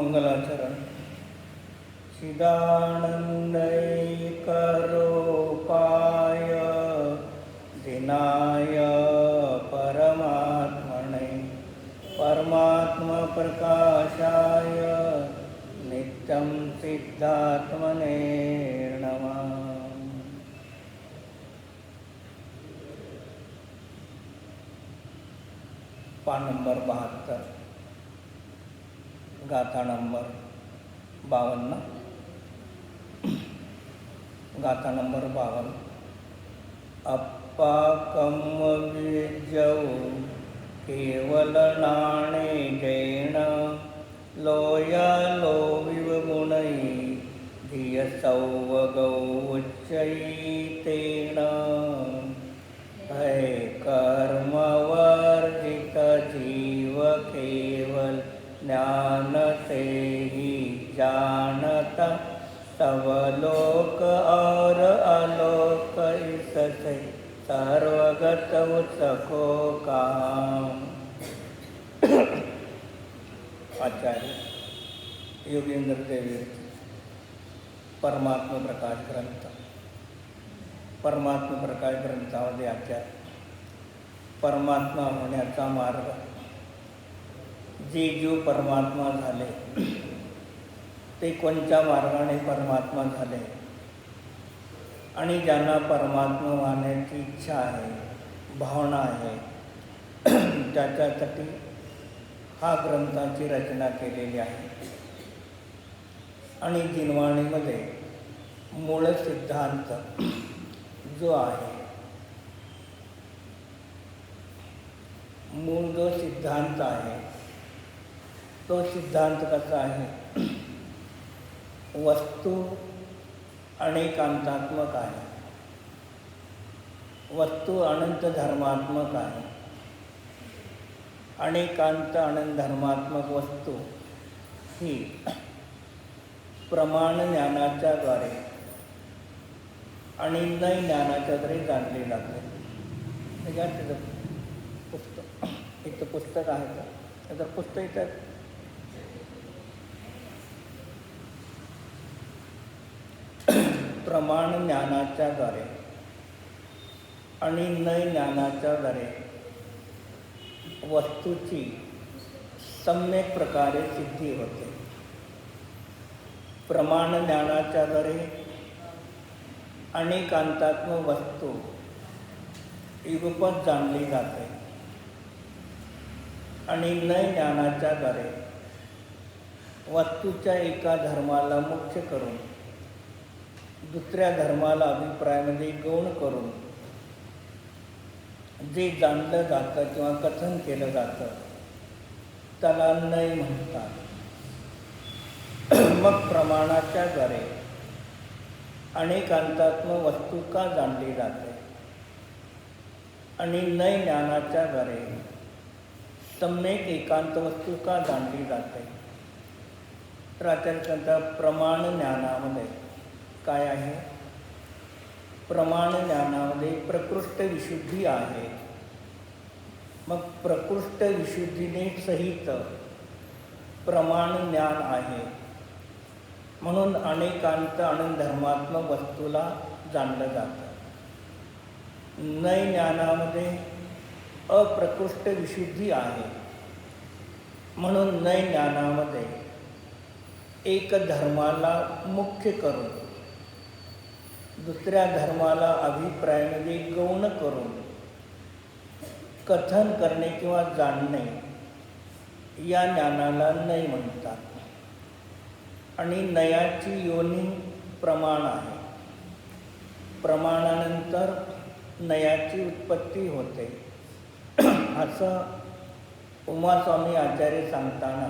मंगलाचरण. चिदानंदैकरूपाय दिनाय परमात्मने परमात्मप्रकाशाय नित्यं सिद्धात्मने नमः. पान नंबर 72, गाथा नंबर 52. गाथा नंबर 52. अप्पाकम विजौ केवल नाणे जैन लोया लो विवगुणै धिय सौवगौ उच्चैतेन है कर्मवर्जित जीव केवल ज्ञान से ही जानता सब लोक और आलोक इससे सर्वगत उसको काम. आचार्य योगेंद्र देवी परमात्म प्रकाश ग्रंथ. परमात्म प्रकाश ग्रंथामध्ये आचार्य परमात्मा होण्याचा मार्ग, जे जीव परमात्मा झाले ते कोणत्या मार्गाने परमात्मा झाले आणि ज्यांना परमात्मा होण्याची इच्छा आहे, भावना आहे, त्याच्यासाठी हा ग्रंथाची रचना केलेली आहे. आणि जिनवाणीमध्ये मूळ सिद्धांत जो आहे, मूळ जो सिद्धांत आहे तो सिद्धांत कसा आहे? वस्तू अनेकांतात्मक आहे, वस्तू अनंत धर्मात्मक आहे. अनेकांत अनंत धर्मात्मक वस्तू ही प्रमाण ज्ञानाच्या द्वारे आणि नय ज्ञानाच्या द्वारे जाणली जाते. त्याच्यात पुस्तक, एक तर पुस्तक आहे तर पुस्तक त्यात प्रमाण ज्ञानाच्या द्वारे आणि नय ज्ञानाच्या द्वारे वस्तूची सम्यक प्रकारे सिद्धी होते. प्रमाण ज्ञानाच्या द्वारे अनेकांतात्मक वस्तू युगपत जाणली जाते आणि नय ज्ञानाच्या द्वारे वस्तूच्या एका धर्माला मुख्य करून दुसऱ्या धर्माला अभिप्रायामध्ये गौण करून जे जाणलं जातं किंवा कथन केलं जातं त्याला नय म्हणतात. मग प्रमाणाच्या द्वारे अनेकांतात्मक वस्तू का जाणली जाते आणि नय ज्ञानाच्या द्वारे सम्यक एकांत वस्तू का जाणली जाते? तर आचार्य प्रमाण ज्ञानामध्ये काय आहे? प्रमाण ज्ञानामध्ये प्रकृष्ट विशुद्धी आहे. मग प्रकृष्ट विशुद्धीने सहित प्रमाण ज्ञान आहे. म्हणून अनेकांत अनंत धर्मात्मक वस्तूला जाणलं जातं. नय ज्ञानामध्ये अप्रकृष्ट विशुद्धी आहे. म्हणून नय ज्ञानामध्ये एक धर्माला मुख्य करून दुसऱ्या धर्माला अभिप्रायामध्ये गौण करून कथन करणे किंवा जाणणे या ज्ञानाला नय म्हणतात. आणि नयाची योनी प्रमाण आहे. प्रमाणानंतर नयाची उत्पत्ती होते. असं उमास्वामी आचार्य सांगताना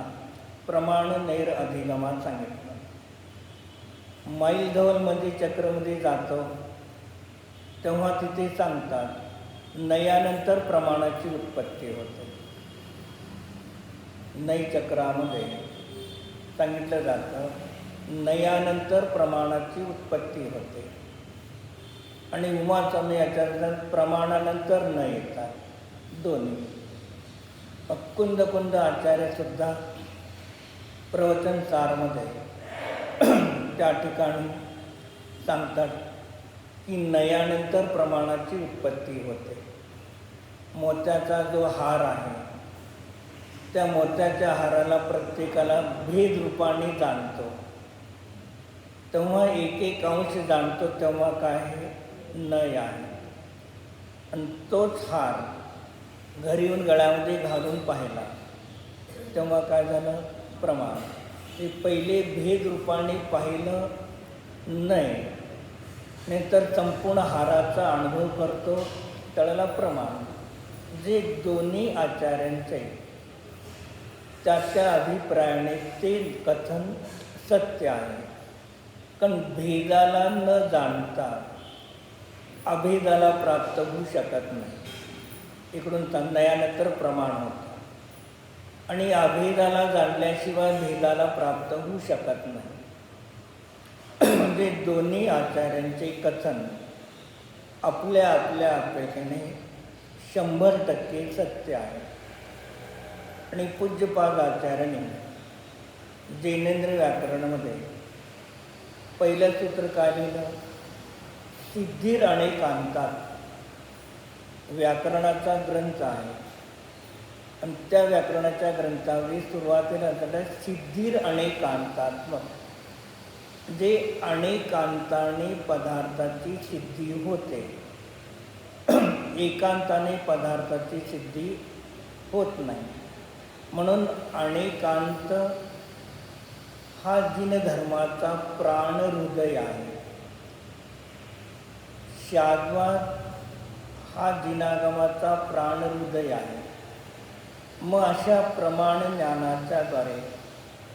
प्रमाण नैर अधिगमात सांगितलं. मैलधवलमध्ये चक्रमध्ये जातो तेव्हा तिथे सांगतात नयानंतर प्रमाणाची उत्पत्ती होते. नय चक्रामध्ये सांगितलं जातं नयानंतर प्रमाणाची उत्पत्ती होते. आणि उमास्वामी आचार्य प्रमाणानंतर न येतात दोन्ही. कुंद आचार्यसुद्धा प्रवचनसारमध्ये त्या ठिकाणी सांगतात की नयानंतर प्रमाणाची उत्पत्ती होते. मोत्याचा जो हार आहे त्या मोत्याच्या हाराला प्रत्येकाला भेद रूपाने जाणतो. तेव्हा एक एक अंश जाणतो तेव्हा काय आहे नय आहे. आणि तोच हार घरी येऊन गळ्यामध्ये घालून पाहिला तेव्हा काय झालं प्रमाण. ते पहिले भेद रूपाने पाहिलं नाही, नाहीतर संपूर्ण हाराचा अनुभव करतो त्याला प्रमाण. जे दोन्ही आचार्यांचे त्याच्या अभिप्रायाने ते कथन सत्य आहे. कारण भेदाला न जाणता अभेदाला प्राप्त होऊ शकत नाही. इकडून नयानंतर प्रमाण होतं आणि अभेदाला जाणल्याशिवाय भेदाला प्राप्त होऊ शकत नाही. म्हणजे दोन्ही आचार्यांचे कथन आपल्या आपल्या अपेक्षेने 100% सत्य आहे. आणि पूज्यपाद आचार्यांनी जैनेंद्र व्याकरणामध्ये पहिलं सूत्र काय लिहिलं, सिद्धीर अनेकांतात. व्याकरणाचा ग्रंथ आहे आणि त्या व्याकरणाच्या ग्रंथावरील सुरुवातीला झालं सिद्धीर अनेकांतात्मक. जे अनेकांताने पदार्थाची सिद्धी होते, एकांताने पदार्थाची सिद्धी होत नाही. म्हणून अनेकांत हा जिनधर्माचा प्राण हृदय आहे. शाद्वाद हा जिनागमाचा प्राण हृदय आहे. मग अशा प्रमाण ज्ञानाच्याद्वारे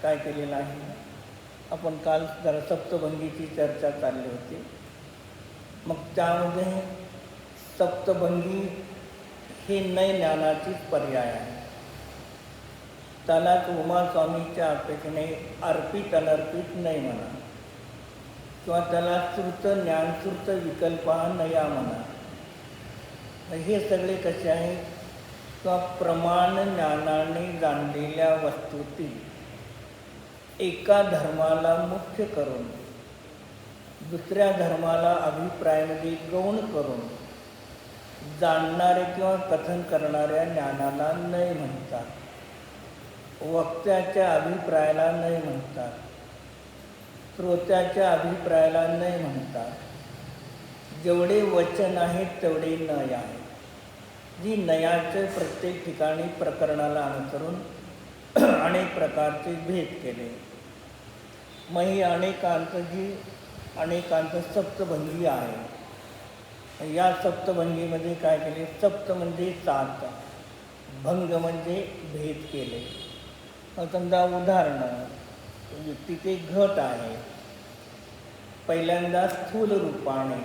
काय केलेलं आहे, आपण काल जरा सप्तभंगीची चर्चा चालली होती. मग त्यामध्ये सप्तभंगी हे नय ज्ञानाचीच पर्याय आहे. त्यालाच उमास्वामीच्या अपेक्षेने अर्पित अनर्पित नाही म्हणा, किंवा त्याला श्रुत ज्ञानश्रुत विकल्पा नया म्हणा. हे सगळे कसे आहेत, किंवा प्रमाण ज्ञानाने जाणलेल्या वस्तूतील एका धर्माला मुख्य करून दुसऱ्या धर्माला अभिप्रायामध्ये गौण करून जाणणारे किंवा कथन करणाऱ्या ज्ञानाला नय म्हणतात. वक्त्याच्या अभिप्रायाला नय म्हणतात, श्रोत्याच्या अभिप्रायाला नय म्हणतात. जेवढे वचन आहेत तेवढे नय आहे. जी नयाचे प्रत्येक ठिकाणी प्रकरणाला अनुसरून अनेक प्रकारचे भेद केले. मग ही अनेकांत जी अनेकांत सप्तभंगी आहे. या सप्तभंगीमध्ये काय केले, सप्त म्हणजे 7, भंग म्हणजे भेद केले. समजा उदाहरणं, तिथे घट आहे. पहिल्यांदा स्थूल रूपाने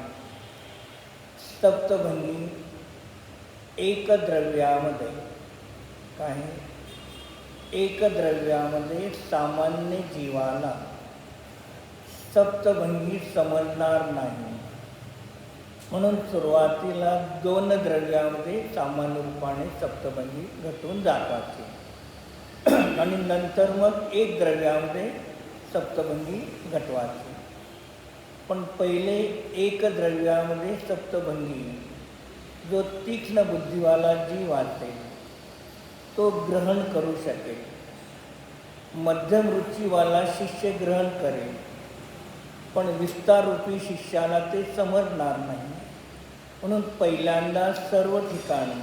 सप्तभंगी एक द्रव्यामध्ये काय, एक द्रव्यामध्ये सामान्य जीवाला सप्तभंगी समजणार नाही. म्हणून सुरुवातीला 2 द्रव्यामध्ये सामान्य रूपाने सप्तभंगी घटून जातात आणि नंतर मग 1 द्रव्यामध्ये सप्तभंगी घटवायची. पण पहिले 1 द्रव्यामध्ये सप्तभंगी जो तीक्ष्ण बुद्धिवाला जीव असेल तो ग्रहण करू शकेल. मध्यम रुचीवाला शिष्य ग्रहण करेल, पण विस्ताररूपी शिष्याला ते समजणार नाही. म्हणून पहिल्यांदा सर्व ठिकाणी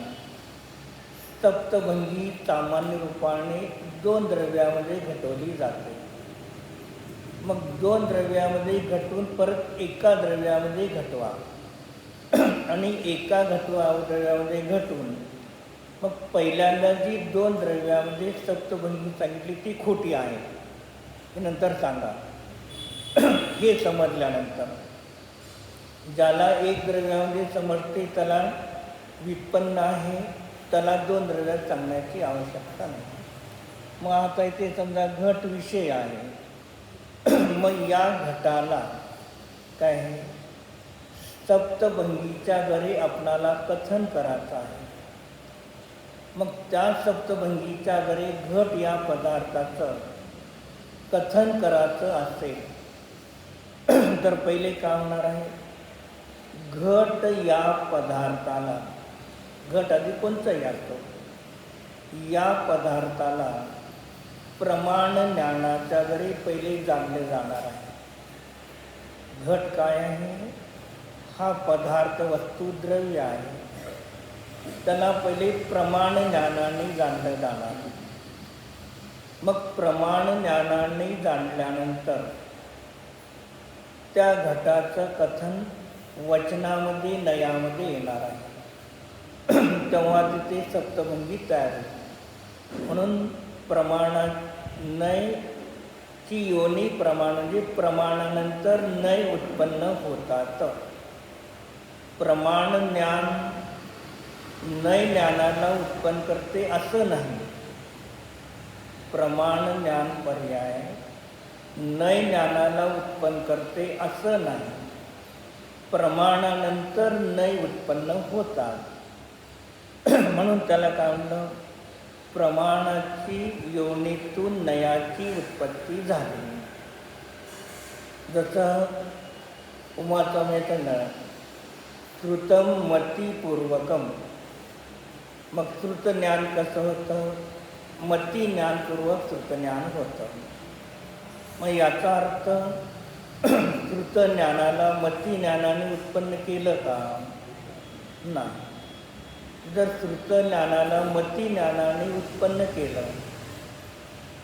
सप्तभंगी सामान्य रूपाने 2 द्रव्यामध्ये घटवली जाते. मग 2 द्रव्यामध्ये घटवून परत एका द्रव्यामध्ये घटवा आणि एका द्रव्यामध्ये घटवून मग पहिल्यांदा जी 2 द्रव्यामध्ये सप्तभंगी सांगितली ती खोटी आहे हे नंतर सांगा. हे समजल्यानंतर ज्याला 1 द्रव्यामध्ये समजते त्याला व्युत्पन्न आहे, त्याला 2 द्रव्यात सांगण्याची आवश्यकता नाही. मग आता इथे समजा घट विषय आहे. मग या घटाला काय आहे, सप्तभंगीच्या द्वारे आपणाला कथन करायचं आहे. मग त्या सप्तभंगीच्या द्वारे घट या पदार्थाचं कथन करायचं असेल तर पहिले काय होणार आहे, घट या पदार्थाला, घट आधी कोणचाही असतो, या पदार्थाला प्रमाण ज्ञानाच्या जरी पहिले जाणले जाणार आहे. घट काय आहे, हा पदार्थ वस्तू द्रव्य आहे, त्याला पहिले प्रमाण ज्ञानाने जाणलं जाणार. मग प्रमाण ज्ञानाने जाणल्यानंतर त्या घटाचं कथन वचनामध्ये नयामध्ये येणार आहे. तेव्हा तिथे सप्तभंगी तयार होते. म्हणून नयची योनी प्रमाण म्हणजे प्रमाणानंतर नय उत्पन्न होतात. प्रमाण ज्ञान नय ज्ञानाला उत्पन्न करते असं नाही. प्रमाण ज्ञान पर्याय नय ज्ञानाला उत्पन्न करते असं नाही. प्रमाणानंतर नय उत्पन्न होतात. म्हणून त्याला काय म्हणलं, प्रमाणाची योनीतून नयाची उत्पत्ती झाली. जसं उमाचं येतं ना, श्रुतम मतिपूर्वकम. मग श्रुत ज्ञान कसं होतं, मती ज्ञानपूर्वक श्रुत ज्ञान होतं. मग याचा अर्थ श्रुत ज्ञानाला मती ज्ञानाने उत्पन्न केलं का, नाही. जर श्रुत ज्ञानाला मती ज्ञानाने उत्पन्न केलं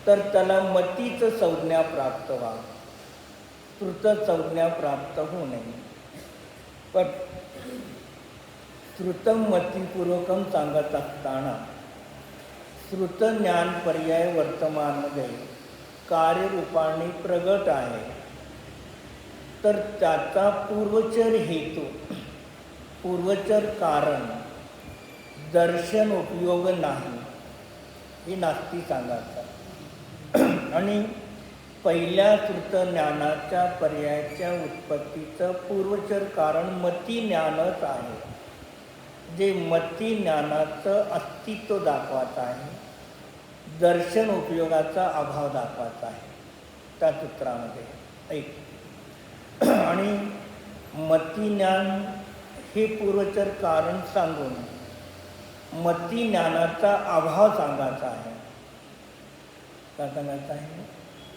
तर त्याला मतीचं संज्ञा प्राप्त व्हा, श्रुत संज्ञा प्राप्त होऊ नये. पण श्रुतम मतिपूर्वकम सांगत असताना श्रुत ज्ञान पर्याय वर्तमानमध्ये कार्यरूपाने प्रगट आहे, तर त्याचा पूर्वचर हेतू, पूर्वचर कारण, दर्शन उपयोग नाही, हे नास्ती सांगायचं. आणि पहिल्या श्रुत ज्ञानाच्या पर्यायाच्या उत्पत्तीचं पूर्वचर कारण मती ज्ञानच आहे, जे मती ज्ञानाचं अस्तित्व दाखवायचं आहे, दर्शन उपयोगाचा अभाव दाखवायचा आहे त्या सूत्रामध्ये. ऐक, आणि मती ज्ञान हे पूर्वचर कारण सांगून मती ज्ञानाचा अभाव सांगायचा आहे. काय सांगायचं आहे,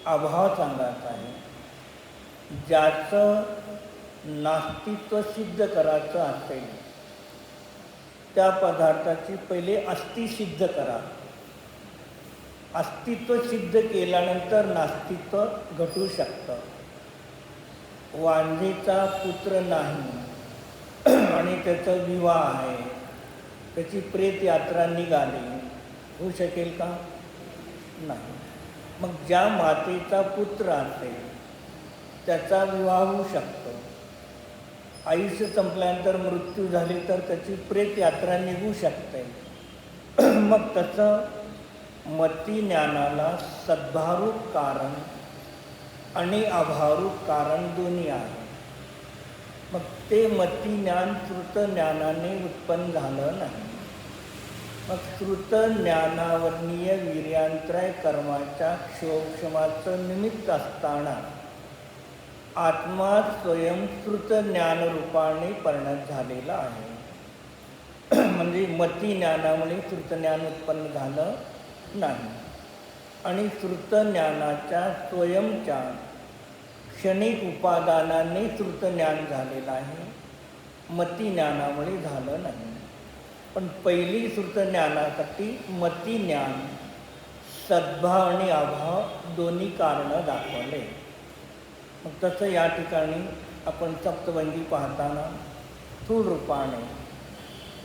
अभाव सांगायचा आहे. ज्याचं नास्तित्व सिद्ध करायचं असेल त्या पदार्थाची पहिले अस्ति सिद्ध करा. अस्तित्व सिद्ध केल्यानंतर नास्तित्व घटू शकतं. वांझेचा पुत्र नाही आणि त्याचा विवाह आहे, त्याची प्रेत यात्रा निघाली, होऊ शकेल का, नाही. मग ज्या मातेचा पुत्र असेल त्याचा विवाह होऊ शकतो. आयुष्य संपल्यानंतर मृत्यू झाली तर त्याची प्रेत यात्रा निघू शकते. मग तसं मती ज्ञानाला सद्भारूप कारण आणि अभारूप कारण दोन्ही आहे. मग ते मती ज्ञान श्रुत ज्ञानाने उत्पन्न झालं नाही. मग श्रुत ज्ञानावर्णीय वीर्यांत्रय कर्माच्या क्षोक्षमाचं निमित्त असताना आत्मा स्वयं श्रुत ज्ञानरूपाने परिणत झालेला आहे. म्हणजे मती ज्ञानामुळे श्रुत ज्ञान उत्पन्न झालं नाही. आणि श्रुत ज्ञानाच्या स्वयंच्या क्षणिक उपादानाने श्रुत ज्ञान झालेलं आहे, मती ज्ञानामुळे झालं नाही. पण पहिली श्रुत ज्ञानासाठी मती ज्ञान सद्भाव आणि अभाव दोन्ही कारणं दाखवले. मग तसं या ठिकाणी आपण सप्तभंगी पाहताना स्थूल रूपाने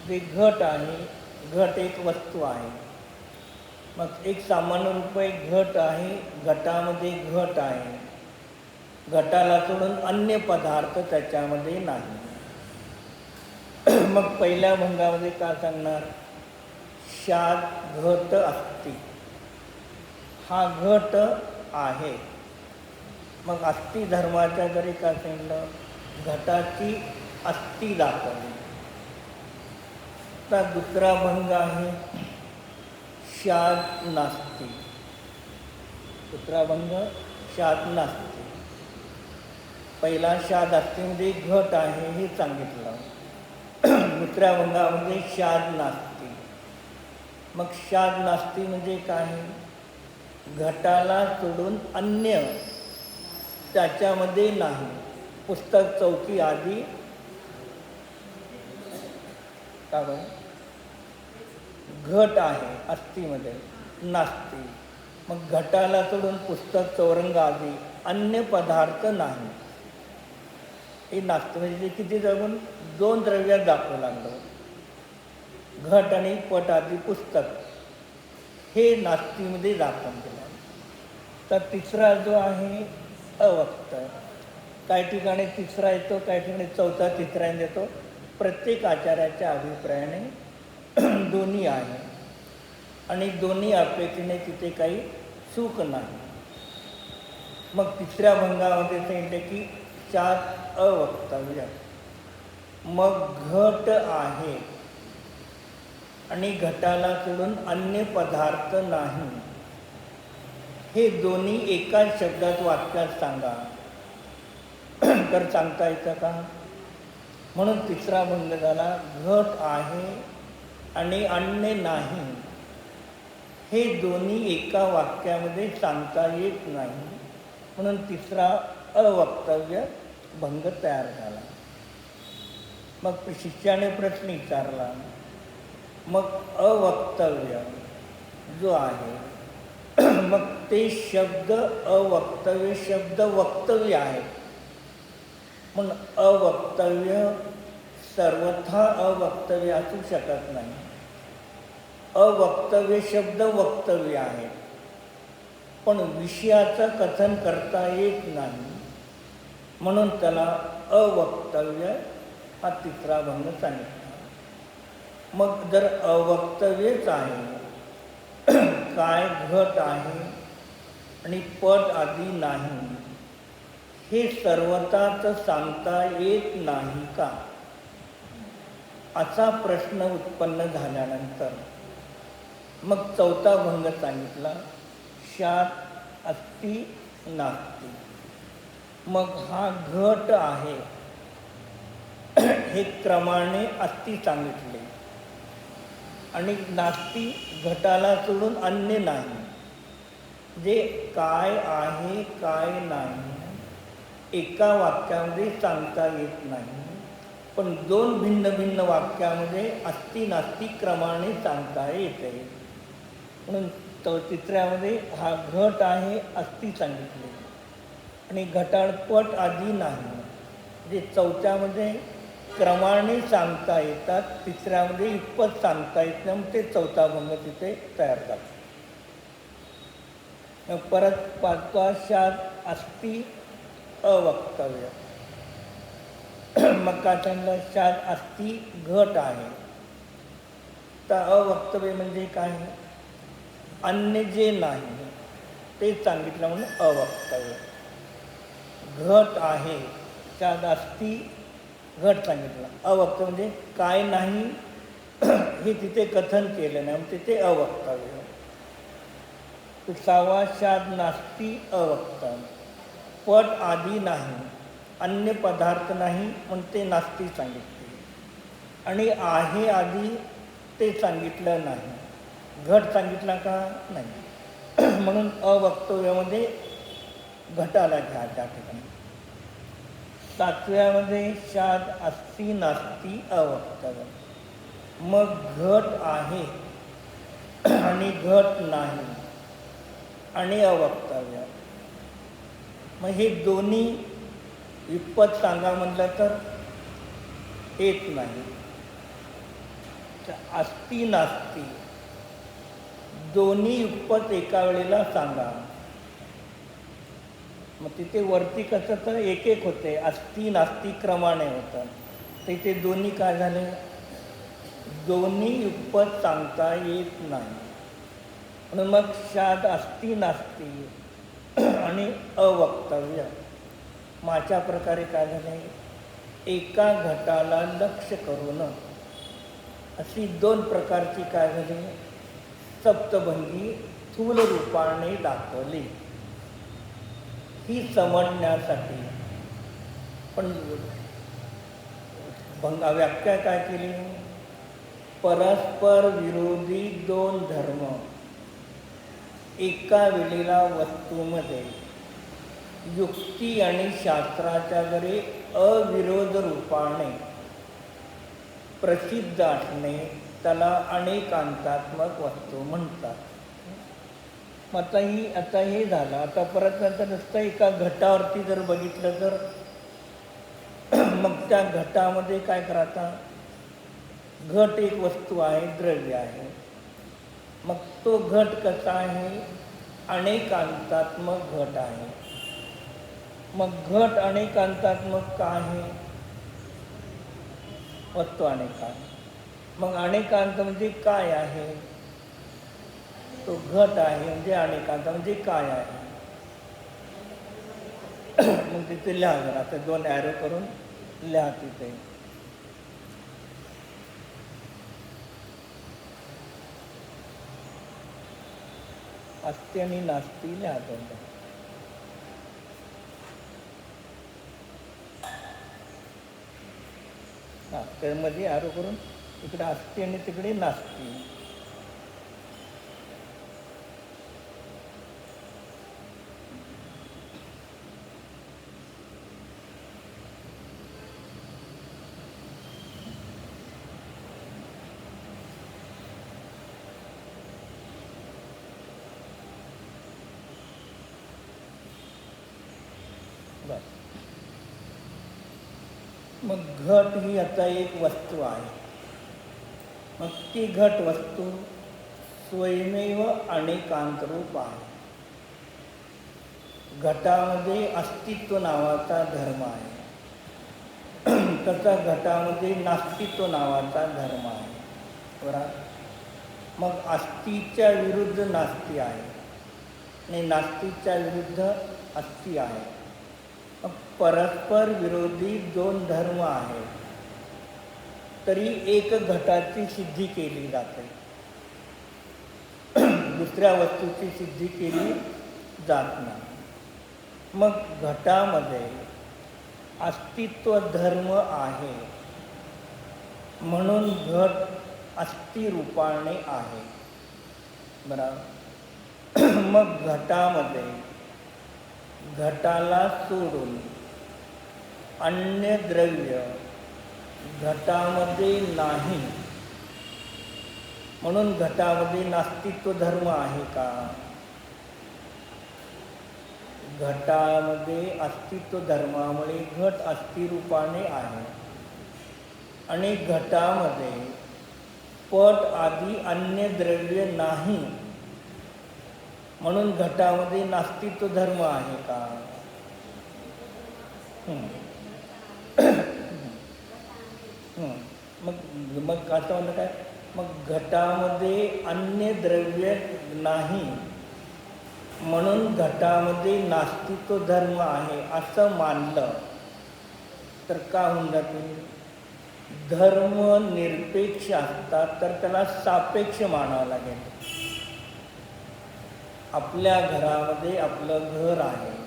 जे घट आहे, घट एक वस्तू आहे. मग एक सामान्य रूप घट आहे, घटामध्ये घट आहे, घटाला सोडून अन्य पदार्थ त्याच्यामध्ये नाही. मग पहिल्या भंगामध्ये काय सांगणार, शात घट अस्ति, हा घट आहे. मग अस्ति धर्माच्या जरी काय सांगितलं, घटाची अस्ति दाखवली. तर दुसरा भंग आहे शात नास्ति. दुसरा भंग शाद नास्ती. पहिला शाद अस्तीमध्ये घट आहे हे सांगितलं. दुसऱ्या भंगामध्ये शाद नास्ती. मग शाद नास्ती म्हणजे काय? घटाला सोडून अन्य त्याच्यामध्ये नाही. पुस्तक, चौकी आदी का बरं? घट आहे अस्तीमध्ये, नास्ती. मग घटाला सोडून पुस्तक, चौरंग आदी अन्य पदार्थ नाही. हे नास्ती म्हणजे किती जगून 2 द्रव्यात दाखवं लागलं. घट आणि पट आदी पुस्तक हे नास्तीमध्ये दाखवून दिलं. तर तिसरा जो आहे अवक्त. काही ठिकाणी तिसरा येतो, काही ठिकाणी चौथा तिसऱ्याने येतो. प्रत्येक आचार्याच्या अभिप्रायाने दोन्ही आहे आणि दोन्ही अपेक्षेने तिथे काही चूक नाही. मग तिसऱ्या भंगामध्ये सांगितले की शाद अवक्तव्य. मग घट आहे आणि घटाला सोडून अन्य पदार्थ नाही. हे दोन्ही एकाच शब्दात वाक्यात सांगा. तर सांगता येतं का? म्हणून तिसरा भंग झाला. घट आहे आणि अन्य नाही हे दोन्ही एका वाक्यामध्ये सांगता येत नाही. म्हणून तिसरा अवक्तव्य भंग तयार झाला. मग शिष्याने प्रश्न विचारला. मग अवक्तव्य जो आहे मग ते शब्द अवक्तव्य शब्द वक्तव्य आहेत. म्हणून अवक्तव्य सर्वथा अवक्तव्य असू शकत नाही. अवक्तव्य शब्द वक्तव्य आहे, पण विषयाचं कथन करता येत नाही. म्हणून त्याला अवक्तव्य हा तिसरा भंग सांगितला. मग जर अवक्तव्यच आहे, काय घट आहे आणि पट आदी नाही, हे सर्वताच सांगता येत नाही का? असा प्रश्न उत्पन्न झाल्यानंतर मग चौथा भंग सांगितला. शाद अस्ति नास्ती. मग हा घट आहे हे क्रमाने अस्ति सांगितले आणि नास्ती घटाला सोडून अन्य नाही. जे काय आहे काय नाही एका वाक्यामध्ये सांगता येत नाही, पण 2 भिन्न भिन्न वाक्यामध्ये अस्ति नास्ती क्रमाने सांगता येते. म्हणून तिसऱ्यामध्ये हा घट आहे अस्ति सांगितले आणि घटाळपट आदी नाही. जे चौथ्यामध्ये क्रमाने सांगता येतात, तिसऱ्यामध्ये इतपत सांगता येत नाही. मग ते चौथा भंग तिथे तयार करतात. परत पाचवा शाद अस्ति अवक्तव्य. मग का सांगलं? शाद अस्ति घट आहे. तर अवक्तव्य म्हणजे काय? अन्य जे नाही ते सांगितलं म्हणून अवक्तव्य. घट आहे, शाद अस्ति घट सांगितलं. अवक्तव्य म्हणजे काय नाही हे तिथे कथन केलं नाही, तिथे अवक्तव्य. 6वा शाद नास्ती अवक्तव्य. पट आदी नाही, अन्य पदार्थ नाही म्हणून ते नास्ती सांगितले. आणि आहे आधी ते सांगितलं नाही. घट सांगितला का? नाही. म्हणून अवक्तव्यामध्ये घटाला घ्या त्या ठिकाणी. 7व्यामध्ये शाद अस्ति नास्ती अवक्तव्य. मग घट आहे आणि घट नाही आणि अवक्तव्य. मग हे दोन्ही विपत सांगा म्हटलं तर येत नाही. अस्ति नास्ती दोन्ही युगपत एका वेळेला सांगा. मग तिथे वरती कसं तर एक एक होते, अस्ति नास्ती क्रमाने होतं. तिथे दोन्ही काय झाले? दोन्ही युगपत सांगता येत नाही. म्हणून मग शाद अस्ति नास्ती आणि अवक्तव्य. माझ्या प्रकारे काय झाले? एका घटाला लक्ष करून अशी 2 प्रकारची काय झाली? सप्तभंगी स्थूल रूपाने दाखवली. ही समजण्यासाठी. पण व्याख्या काय केली? परस्पर विरोधी दोन धर्म एका वेळेला वस्तूमध्ये युक्ती आणि शास्त्राच्या जरी अविरोध रूपाने प्रसिद्ध असणे त्याला अनेकांतात्मक वस्तू म्हणतात. आता हे झालं. आता परत नंतर नुसतं एका घटावरती जर बघितलं तर मग त्या घटामध्ये काय करायचा? घट एक वस्तू आहे, द्रव्य आहे. मग तो घट कसा आहे? अनेकांतात्मक घट आहे. मग घट अनेकांतात्मक का आहे? वस्तू अनेकांत. मग अनेकांत म्हणजे काय आहे? तो घट आहे म्हणजे अनेकांत म्हणजे काय आहे? मग तिथे लिहा जरा. आता 2 ॲरो करून लिहा तिथे. अस्ति आणि नास्ती लिहा दोन. हां, त्यामध्ये ॲरो करून इकडे अस्ति आणि तिकडे नास्ती. मग घट ही आता एक वस्तू आहे. मग ती घट वस्तू स्वयमेव अनेकांतरूप आहे. घटामध्ये अस्तित्व नावाचा धर्म आहे. तसा घटामध्ये नास्तित्व नावाचा धर्म आहे. बरोबर. मग अस्तिच्या विरुद्ध नास्ती आहे आणि नास्तीच्या विरुद्ध अस्ति आहे. मग परस्पर विरोधी दोन धर्म आहेत तरी एक घटाची सिद्धी केली जाते, दुसऱ्या वस्तूची सिद्धी केली जात नाही. मग घटामध्ये अस्तित्व धर्म आहे म्हणून घट अस्ति रूपाने आहे. बरोबर. मग घटामध्ये घटाला सोडून अन्य द्रव्य घटामध्ये नाही म्हणून घटामध्ये नास्तित्व धर्म आहे का? घटामध्ये अस्तित्व धर्मामुळे घट अस्ति रूपाने आहे आणि घटामध्ये पट आदी अन्य द्रव्य नाही म्हणून घटामध्ये नास्तित्व धर्म आहे का? मग आता म्हणलं काय? मग घटामध्ये अन्य द्रव्य नाही म्हणून घटामध्ये नास्तित्व धर्म आहे असं मानलं तर का होऊन जाते? धर्म निरपेक्ष असतात तर त्याला सापेक्ष मानावं लागेल. आपल्या घरामध्ये आपलं घर आहे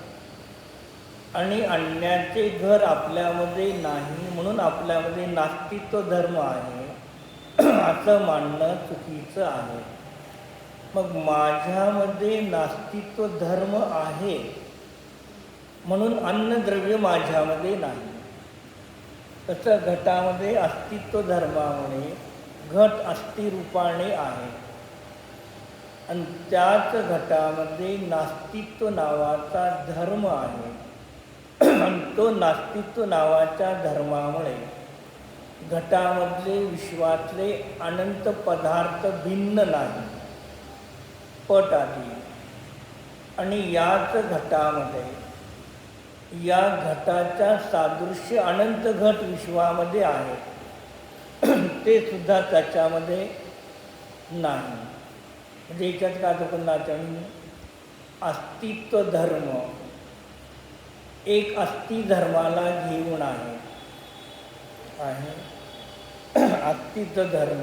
आणि अन्याचे घर आपल्यामध्ये नाही म्हणून आपल्यामध्ये नास्तित्व धर्म आहे असं मानणं चुकीचं आहे. मग माझ्यामध्ये नास्तित्व धर्म आहे म्हणून अन्नद्रव्य माझ्यामध्ये नाही. तसं घटामध्ये अस्तित्व धर्मामुळे घट अस्ति रूपाने आहे आणि त्याच घटामध्ये नास्तित्व नावाचा धर्म आहे आणि तो नास्तित्व नावाच्या धर्मामुळे घटामधले विश्वातले अनंत पदार्थ भिन्न नाही पट आदी. आणि याच घटामध्ये या घटाच्या सादृश्य अनंत घट विश्वामध्ये आहेत ते सुद्धा त्याच्यामध्ये नाही. म्हणजे याच्यात काय दुकानाचं अस्तित्व धर्म एक अस्ति धर्माला घेऊन आहे. अस्तित्व धर्म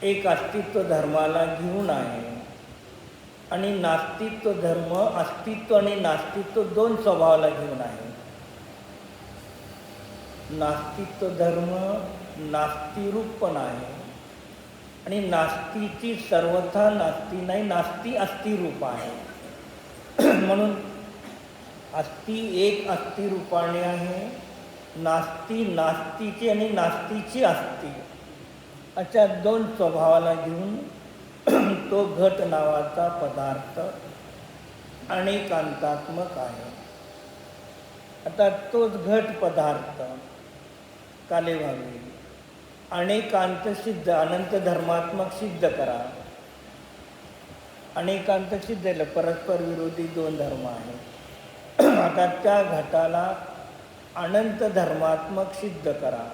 एक अस्तित्व धर्माला घेऊन आहे आणि नास्तित्व धर्म अस्तित्व आणि नास्तित्व दोन स्वभावाला घेऊन आहे. नास्तित्व धर्म नास्तिरूप पण आहे आणि नास्तीची सर्वथा नास्ती नाही, नास्ती अस्तिरूप आहे. म्हणून अस्ति एक अस्तिरूपाने आहे, नास्ती नास्तीची आणि नास्तीची अस्ति अशा दोन स्वभावाला घेऊन तो घट नावाचा पदार्थ अनेकांतात्मक आहे. आता तोच घट पदार्थ कालेभावी अनेकांत सिद्ध अनंत धर्मात्मक सिद्ध करा. अनेकांत सिद्ध आहे, परस्पर विरोधी दोन धर्म आहेत. आता त्या घटाला अनंत धर्मात्मक सिद्ध करा.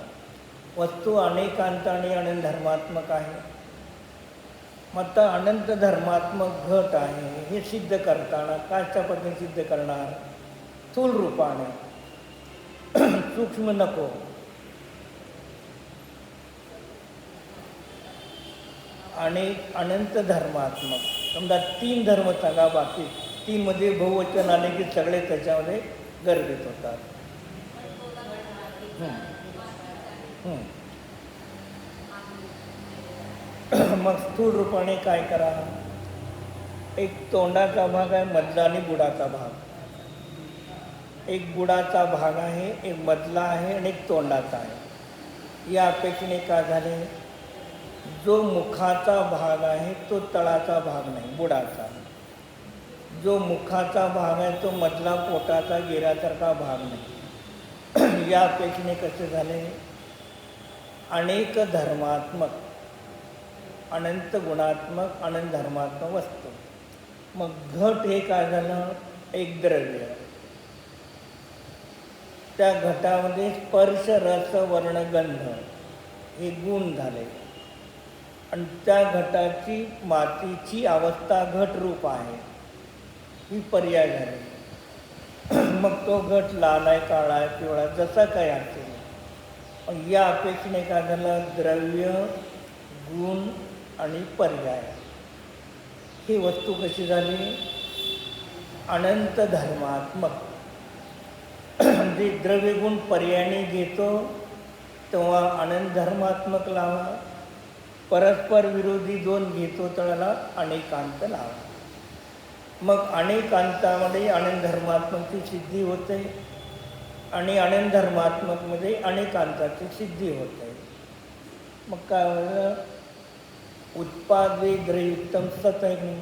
वस्तू अनेकांत आणि अनंत धर्मात्मक आहे. मग अनंत धर्मात्मक घट आहे हे सिद्ध करताना कशा पद्धतीने सिद्ध करणार? स्थूल रूपाने, सूक्ष्म नको. अनेक अनंत धर्मात्मक, समजा तीन धर्म सांगा, बाकी तीनमध्ये बहुवचन आले की सगळे त्याच्यामध्ये गर्भित होतात. मग स्थूल रूपाने काय करा? एक तोंडाचा भाग आहे, मधला आणि बुडाचा भाग. एक बुडाचा भाग आहे, एक मधला आहे आणि एक तोंडाचा आहे. या अपेक्षेने काय झाले? जो मुखाचा भाग आहे तो तळाचा भाग नाही, बुडाचा. जो मुखाचा भाग आहे तो मधला पोटाचा गेऱ्यासारखा भाग नाही. या अपेक्षेने कसे झाले? अनेक धर्मात्मक, अनंत गुणात्मक, अनंत धर्मात्मक वस्तू. मग घट हे काय झालं? एक द्रव्य. त्या घटामध्ये स्पर्श रस वर्ण गंध हे गुण झाले आणि त्या घटाची मातीची अवस्था घट रूप आहे ही पर्याय झाली. मग तो घट लाल आहे, काळा आहे, पिवळा जसा काय असेल. मग या अपेक्षेने काय झालं? द्रव्य, गुण आणि पर्याय ही वस्तू कशी झाली? अनंत धर्मात्मक. म्हणजे द्रव्यगुण पर्यायाने घेतो तेव्हा अनंत धर्मात्मक लावा. परस्पर विरोधी दोन घेतो त्याला अनेकांत लावा. मग अनेकांतामध्ये अनंत धर्मात्मकची सिद्धी होते आणि अनंत धर्मात्मकमध्ये अनेकांताची सिद्धी होते. मग काय होतं? उत्पादवे द्रयुक्तम सत आहे की.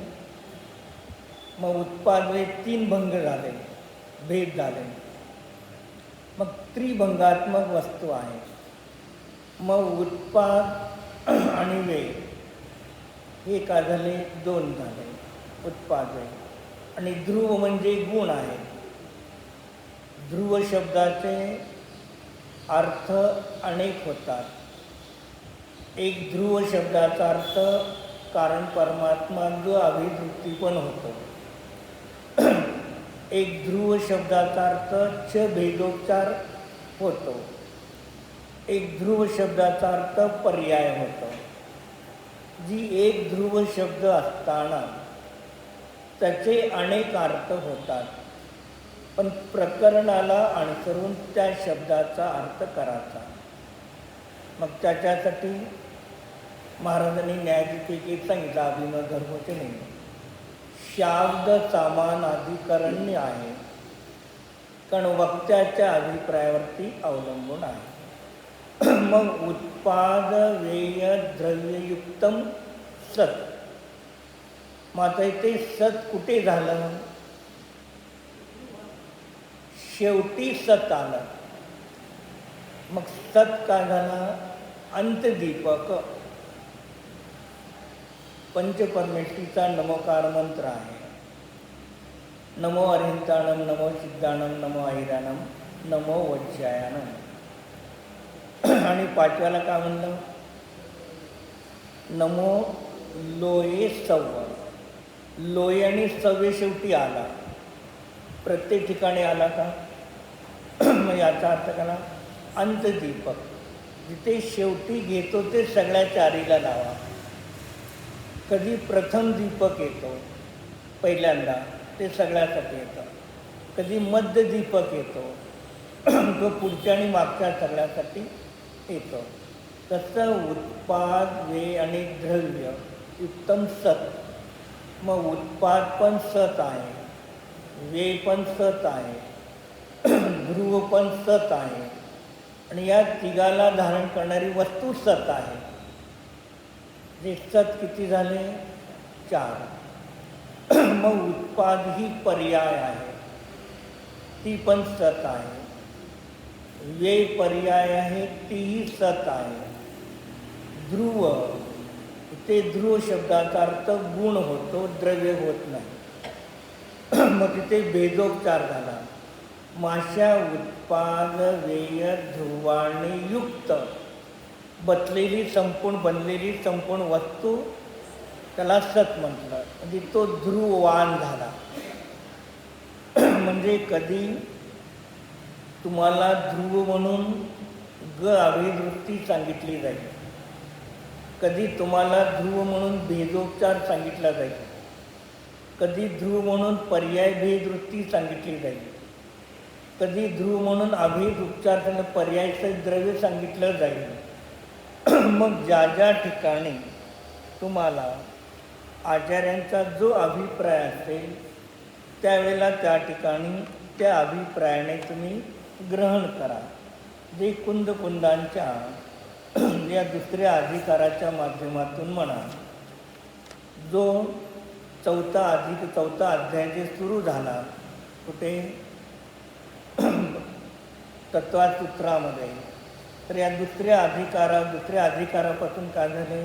मग उत्पादवे तीन भंग झाले, भेद झाले. मग त्रिभंगात्मक वस्तू आहे. मग उत्पाद आणि वे हे काय झाले? दोन झाले. उत्पादवे आणि ध्रुव म्हणजे गुण आहे. ध्रुव शब्दाचे अर्थ अनेक होतात. एक ध्रुव शब्दाचा अर्थ कारण परमात्मा जो अभिवृत्ती पण होतो. एक ध्रुव शब्दाचा अर्थ च भेदोपचार होतो. एक ध्रुव शब्दाचा अर्थ पर्याय होतो. जी एक ध्रुव शब्द असताना त्याचे अनेक अर्थ होतात, पण प्रकरणाला अनुसरून त्या शब्दाचा अर्थ करायचा. मग त्याच्यासाठी महाराजांनी न्यायाधिपैकी सांगितलं, अभिनव धर्मचे नाही, शाब्द सामान अधिकरण्य आहे, कारण वक्त्याच्या अभिप्रायावरती अवलंबून आहे. मग उत्पाद वेय द्रव्ययुक्तम सत. मग आता इथे सत कुठे झालं? शेवटी सत आलं. मग सत काय झाला? अंतदीपक. पंचपरमेष्ठीचा नमोकार मंत्र आहे. नमो अरिहंताणम, नमो सिद्धाणम, नमो अहिराणम, नमो वज्रायणम. आणि पाचव्याला काय म्हणलं? नमो लोये सव्व. लोये आणि सव्वे शेवटी आला. प्रत्येक ठिकाणी आला का? मग याचा अर्थ करा अंतदीपक. जिथे शेवटी घेतो ते सगळ्या चारीला लावा. कधी प्रथम दीपक येतो पहिल्यांदा ते सगळ्यासाठी येतं. कधी मध्यदीपक येतो तो पुढच्या आणि मागच्या सगळ्यासाठी येतो. तसं उत्पाद, व्यय आणि द्रव्य उत्तम सत. मग उत्पाद पण सत आहे, व्यय पण सत आहे, ध्रुव पण सत आहे आणि या तिघाला धारण करणारी वस्तू सत आहे. जे सत किती झाले? 4. मग उत्पाद ही पर्याय आहे, ती पण सत आहे. व्यय पर्याय आहे, तीही सत आहे. ध्रुव, ते ध्रुव शब्दाचा अर्थ गुण होतो, द्रव्य होत नाही. मग तिथे भेदोपचार झाला. माशा उत्पाद व्यय ध्रुवाने युक्त बनलेली संपूर्ण वस्तू त्याला सत म्हटलं. म्हणजे तो ध्रुववान झाला. म्हणजे कधी तुम्हाला ध्रुव म्हणून ग अभिवृत्ती सांगितली जाईल, कधी तुम्हाला ध्रुव म्हणून भेदोपचार सांगितला जाईल, कधी ध्रुव म्हणून पर्याय भेदवृत्ती सांगितली जाईल, कधी ध्रुव म्हणून अभेद उपचार पर्यायचं द्रव्य सांगितलं जाईल. मग ज्या ज्या ठिकाणी तुम्हाला आचार्यांचा जो अभिप्राय असेल त्यावेळेला त्या ठिकाणी त्या अभिप्रायाने तुम्ही ग्रहण करा. जे कुंदांच्या या दुसऱ्या अधिकाराच्या माध्यमातून म्हणा, जो चौथा अध्याय जे सुरू झाला कुठे तत्त्वसूत्रामध्ये, तर या दुसऱ्या अधिकारापासून काय झाले?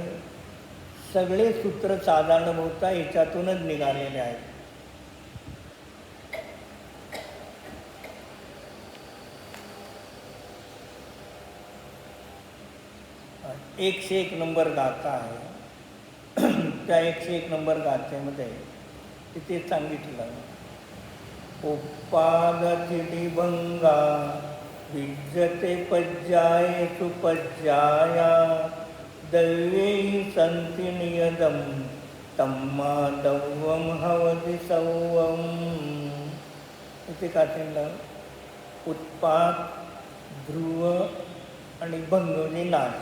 सगळे सूत्र साधारणभूता याच्यातूनच निघालेले आहेत. एकशे एक नंबर गाथा आहे. त्या 101 नंबर गाथेमध्ये तिथे सांगितलं, उपादतिडिभंगा विज्जते पज्जाये सुपज्जाया दैवेहि सन्ति नियदं तम्मादव्वं हवति सौवं. इथे काय सांगितलं? उत्पाद, ध्रुव आणि भंग म्हणजे नाश.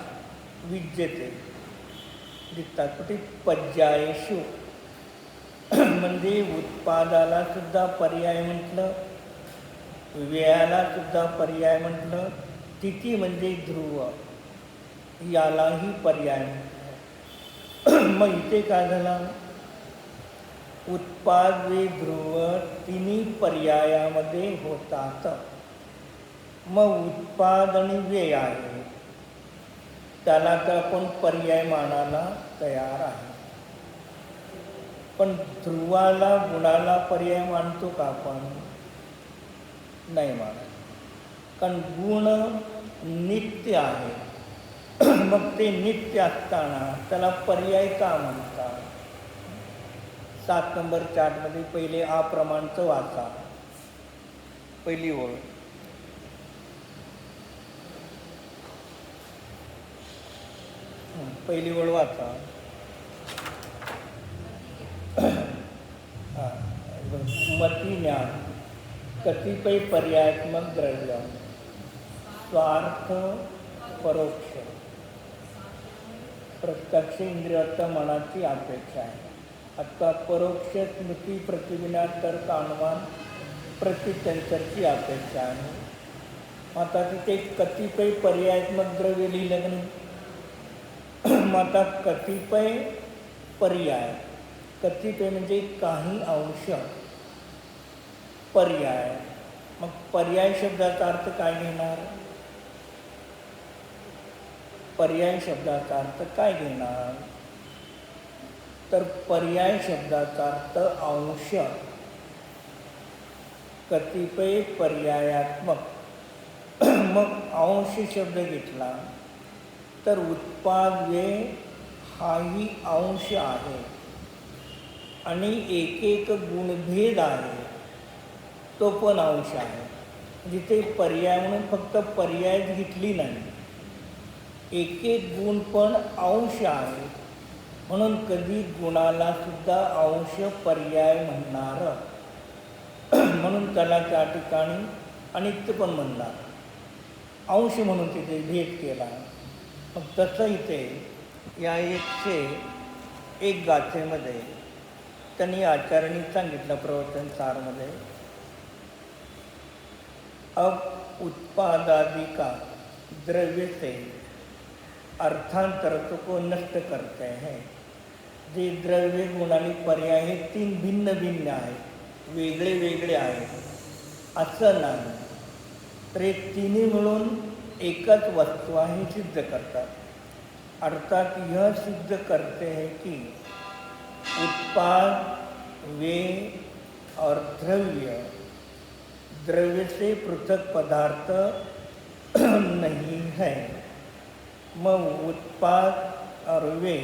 विज्जते दिसतात कुठे? पज्जायेषु म्हणजे उत्पादाला सुद्धा पर्याय म्हटलं, व्ययाला सुद्धा पर्याय म्हटलं, तिथी म्हणजे ध्रुव यालाही पर्याय म्हटलं. मग इथे काय झाला? उत्पाद वे ध्रुव तिन्ही पर्यायामध्ये होतात. मग उत्पाद आणि व्यय आहे त्याला तर आपण पर्याय मानायला तयार आहे. पण ध्रुवाला गुणाला पर्याय मानतो का आपण? नाही मानत. कारण गुण नित्य आहे. मग ते नित्य असताना त्याला पर्याय का म्हणतात? 7 नंबर चार्टमध्ये पहिले अप्रमाणचं वाचा, पहिली ओळ. पहिली ओळ वाचा. मती ज्ञान कतिपय पर्यायात्मक द्रव्य स्वार्थ परोक्ष प्रत्यक्ष इंद्रियार्थ मनाची अपेक्षा आहे. आता परोक्ष स्मृती प्रतिविना तर्क अनुमान प्रतितंत्रची अपेक्षा आहे. आता तिथे कतिपय पर्यायात्मक द्रव्य लिहिलं नाही. आता कतिपय पर्याय, कतिपय म्हणजे काही अंश, पर्याय. मग पर्याय शब्दाचा अर्थ काय घेणार? पर्याय शब्दाचा अर्थ काय घेणार? तर पर्याय शब्दाचा अर्थ अंश. कतिपय पर्यायात्मक. मग अंश शब्द घेतला तर उत्पाद व्यय हाही अंश आहे आणि एक एक गुणभेद आहे, तो पण अंश आहे. जिथे पर्याय म्हणून फक्त पर्याय घेतली नाही, एक एक गुण पण अंश आहे. म्हणून कधी गुणाला सुद्धा अंश पर्याय म्हणणार, म्हणून त्याला त्या ठिकाणी अनित्य पण म्हणणार, अंश म्हणून तिथे भेद केला. मग तसं इथे या 101 गाथेमध्ये त्यांनी आचार्यांनी सांगितलं प्रवचन सारमध्ये, अब उत्पादादि का द्रव्य से अर्थांतर को नष्ट करते हैं. जे द्रव्य गुण आणि पर्याय हे 3 भिन्न भिन्न आहेत, वेगळे वेगळे आहेत असं नाही, तर हे तिन्ही मिळून एकच वस्तू आहे सिद्ध करतात. अर्थात यह सिद्ध करते हैं कि उत्पाद वे और द्रव्य से पृथक पदार्थ नहीं है. मग उत्पाद और वे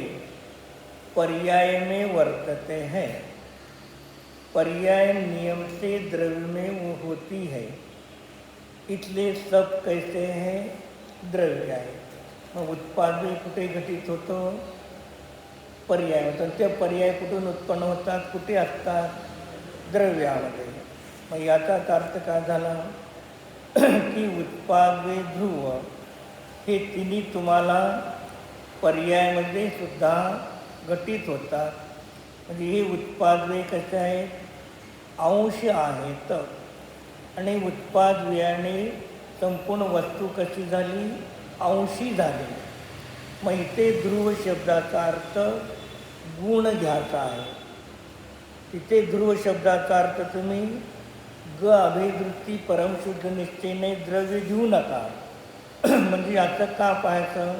पर्याय में वर्तते हैं, पर्याय नियम से द्रव्य में वो होती है, इसलिए सब कैसे हैं द्रव्य आहे. मग उत्पाद कुठे घटित होतो, पर्याय होतो. ते पर्याय कुठून उत्पन्न होतात, कुठे असतात, द्रव्यामध्ये. मग याचाच अर्थ काय झाला की उत्पाद वे ध्रुव हे तिन्ही तुम्हाला पर्यायामध्ये सुद्धा घटित होतात. म्हणजे हे उत्पाद वे कसे आहेत, अंश आहेत. आणि उत्पाद व्ययाने संपूर्ण वस्तू कशी झाली, अंशी झाली. मग इथे ध्रुव शब्दाचा अर्थ गुण घ्यायचा आहे. तिथे ध्रुव शब्दाचा अर्थ तुम्ही ग अभिवृत्ती परमशुद्ध निश्चयने द्रव्य घेऊ नका. म्हणजे याचं का पाहायचं,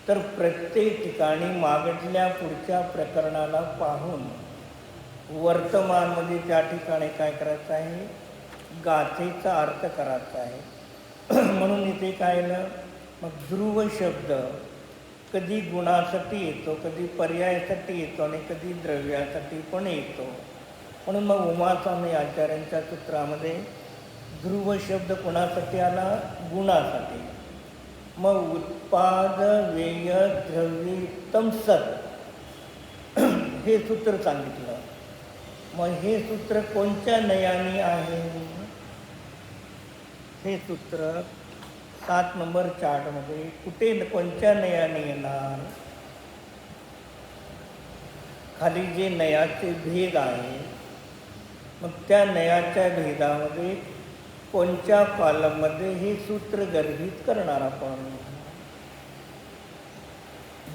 तर प्रत्येक ठिकाणी मागटल्या पुढच्या प्रकरणाला पाहून वर्तमानमध्ये त्या ठिकाणी काय करायचं आहे, गाथेचा अर्थ करायचा आहे. म्हणून इथे काय आलं, मग ध्रुव शब्द कधी गुणासाठी येतो, कधी पर्यायासाठी येतो आणि कधी द्रव्यासाठी पण येतो. म्हणून मग उमास्वामी आचार्यांच्या सूत्रामध्ये ध्रुव शब्द कोणासाठी आला, गुणासाठी. मग उत्पाद वेय द्रव्य उत्तम सत हे सूत्र सांगितलं. मग हे सूत्र कोणत्या नयाने आहे, हे सूत्र 7 नंबर चार्टमध्ये कुठे कोणत्या नयाने येणार, खाली जे नयाचे भेद आहे, मग त्या नयाच्या भेदामध्ये कोणत्या कॉलममध्ये हे सूत्र गर्भित करणार आपण.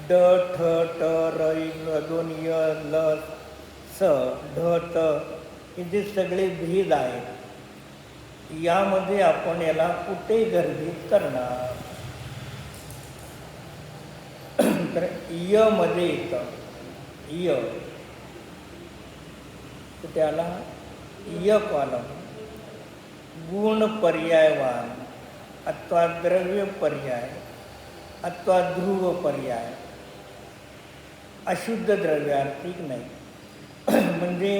ड ठ ट र इ दोन य ल स ढ ट हे जे सगळे भेद आहेत, यामध्ये आपण याला कुठे गर्भित करणार, तर य मध्ये येतं. य कुठे आला, य कॉलम. गुण पर्यायवान अथवा द्रव्य पर्याय अथवा ध्रुव पर्याय, अशुद्ध द्रव्यार्थिक नाही. म्हणजे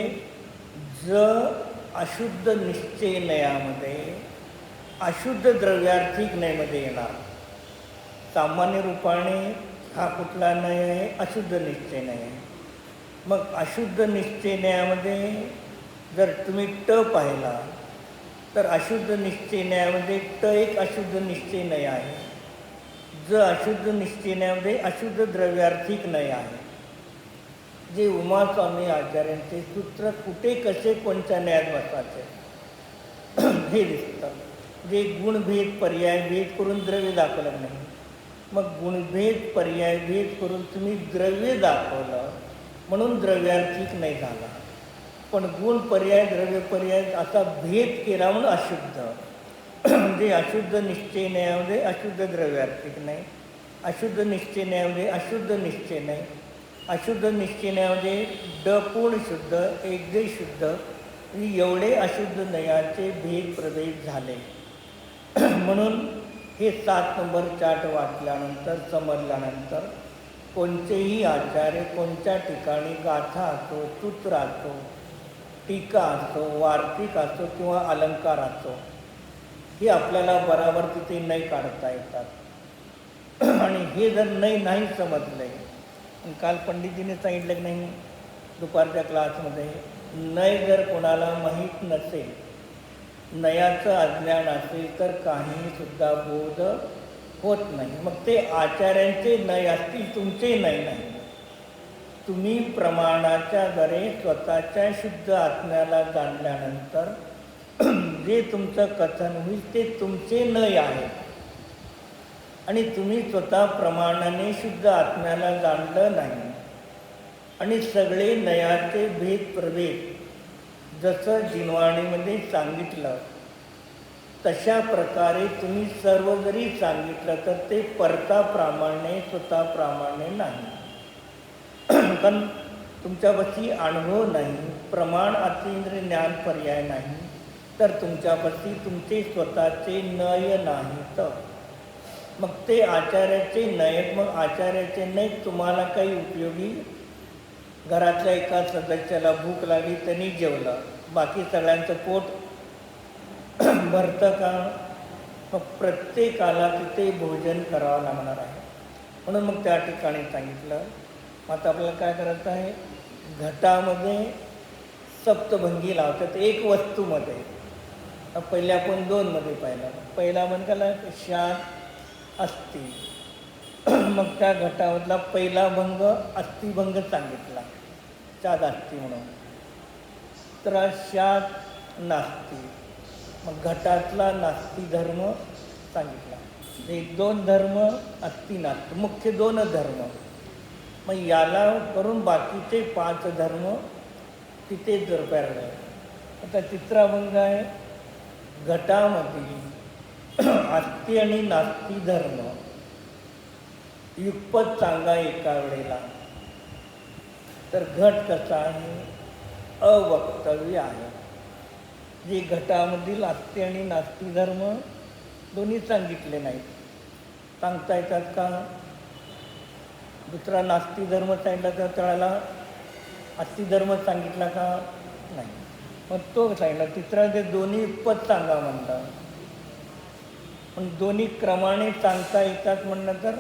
अशुद्ध निश्चय नयामध्ये अशुद्ध द्रव्यार्थिक नयमध्ये येणार. सामान्य रूपाने हा कुठला नय आहे, अशुद्ध निश्चय नय आहे. मग अशुद्ध निश्चय नयामध्ये जर तुम्ही ट पाहिला तर अशुद्ध निश्चय नयामध्ये ट एक अशुद्ध निश्चय नय आहे. अशुद्ध निश्चय नयामध्ये अशुद्ध द्रव्यार्थिक नय आहे. जे उमास्वामी आचार्यांचे सूत्र कुठे कसे कोणत्या न्यायात बसायचे हे दिसतं. जे गुणभेद पर्याय भेद करून द्रव्य दाखवलं नाही, मग गुणभेद पर्याय भेद करून तुम्ही द्रव्य दाखवलं म्हणून द्रव्यार्थिक नाही झाला. पण गुण पर्याय द्रव्य पर्याय असा भेद केला म्हणून अशुद्ध. म्हणजे अशुद्ध निश्चय न्यायामध्ये अशुद्ध द्रव्यार्थिक नाही, अशुद्ध निश्चय न्यायामध्ये अशुद्ध निश्चय नाही, अशुद्ध निश्चयामध्ये ड पूर्ण शुद्ध एकदे शुद्ध, एवढे अशुद्ध नयाचे भेद प्रभेद झाले. म्हणून हे 7 नंबर चार्ट वाचल्यानंतर समजल्यानंतर कोणतेही आचार्य कोणत्या ठिकाणी गाथा असो, सूत्र असो, टीका असो, वार्तिक असो किंवा अलंकार असो, हे आपल्याला बरोबर तिथे नाही काढता येतात. आणि हे जर नाही समजले आणि काल पंडितजीने सांगितलं की नाही दुपारच्या क्लासमध्ये, नय जर कोणाला माहीत नसेल, नयाचं अज्ञान असेल तर काहीसुद्धा बोध होत नाही. मग ते आचार्यांचे नय असतील, तुमचे नय नाही. तुम्ही प्रमाणाच्या द्वारे स्वतःच्या शुद्ध आत्म्याला जाणल्यानंतर जे तुमचं कथन होईल ते तुमचे नय आहे. आणि तुम्ही स्वतः प्रमाणाने शुद्ध आत्म्याला जाणलं नाही. आणि सगळे नयाचे भेद प्रभेद जसं जिनवाणीमध्ये सांगितलं तशा प्रकारे तुम्ही सर्व जरी सांगितलं तर ते परताप्रमाणे स्वतःप्रमाणे नाही. कारण तुमच्यापाशी अनुभव नाही, प्रमाण अतींद्रिय ज्ञान पर्याय नाही, तर तुमच्यापाशी तुमचे स्वतःचे नय नाहीत. मग ते आचार्याचे नयत. मग आचार्याचे नयत तुम्हाला काही उपयोगी. घरातल्या एका सदस्याला भूक लागली, त्यांनी जेवलं, बाकी सगळ्यांचं पोट भरतं का? मग प्रत्येकाला तिथे भोजन करावं लागणार आहे. म्हणून मग त्या ठिकाणी सांगितलं. आता आपल्याला काय करायचं आहे, घटामध्ये सप्तभंगी लावतात एक वस्तूमध्ये. पहिल्या आपण दोनमध्ये पाहिलं. पहिला म्हणला शांत अस्थि. मग त्या घटामधला पहिला भंग अस्थिभंग सांगितला, चाद अस्थि म्हणून. तर शांत नास्ती. मग घटातला नास्ती धर्म सांगितला. हे दोन धर्म अस्थि नास्ती, मुख्य दोन धर्म. मग याला करून बाकीचे 5 धर्म तिथे जोडप्याला. आता तिसरा भंग आहे घटामध्ये अस्थि आणि नास्ती धर्म युगपत सांगा एका वेळेला. तर घट कसा आहे, अवक्तव्य आहे. जे घटामधील अस्थि आणि नास्ती धर्म दोन्ही सांगितले नाहीत. सांगता येतात का? दुसरा नास्ती धर्म सांगितला तर त्याला अस्थि धर्म सांगितला का? नाही. मग तो सांगितला. तिसरा ते दोन्ही युगपत सांगा म्हणतात. पण दोन्ही क्रमाने सांगता येतात म्हणलं तर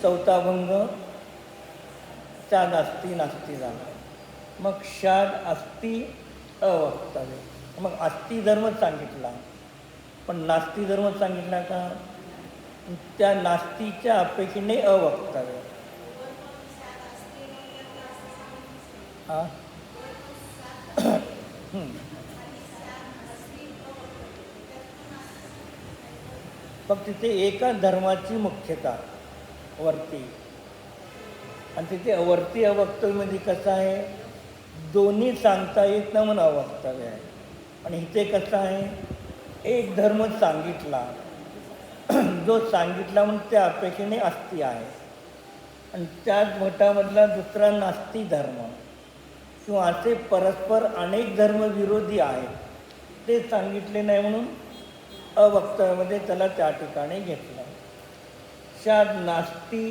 चौथा भंग शाद अस्थि नास्ती झाला. मग शाद अस्थि अवक्तव्य. मग अस्थि धर्म सांगितला पण नास्ती धर्म सांगितला का? त्या नास्तीच्या अपेक्षेने अवक्तव्य. हां मग तिथे एका धर्माची मुख्यता वरती, आणि तिथे अवर्ती अवक्तव्यमध्ये कसं आहे, दोन्ही सांगता येत ना म्हणून अवक्तव्य आहे. आणि इथे कसं आहे, एक धर्म सांगितला, जो सांगितला म्हणून त्या अपेक्षेने अस्थि आहे. आणि त्याच घटामधला दुसरा नास्ती धर्म किंवा असे परस्पर अनेक धर्म विरोधी आहेत, ते सांगितले नाही म्हणून अवक्तव्यामध्ये त्याला त्या ठिकाणी घेतलं. शाद नास्ती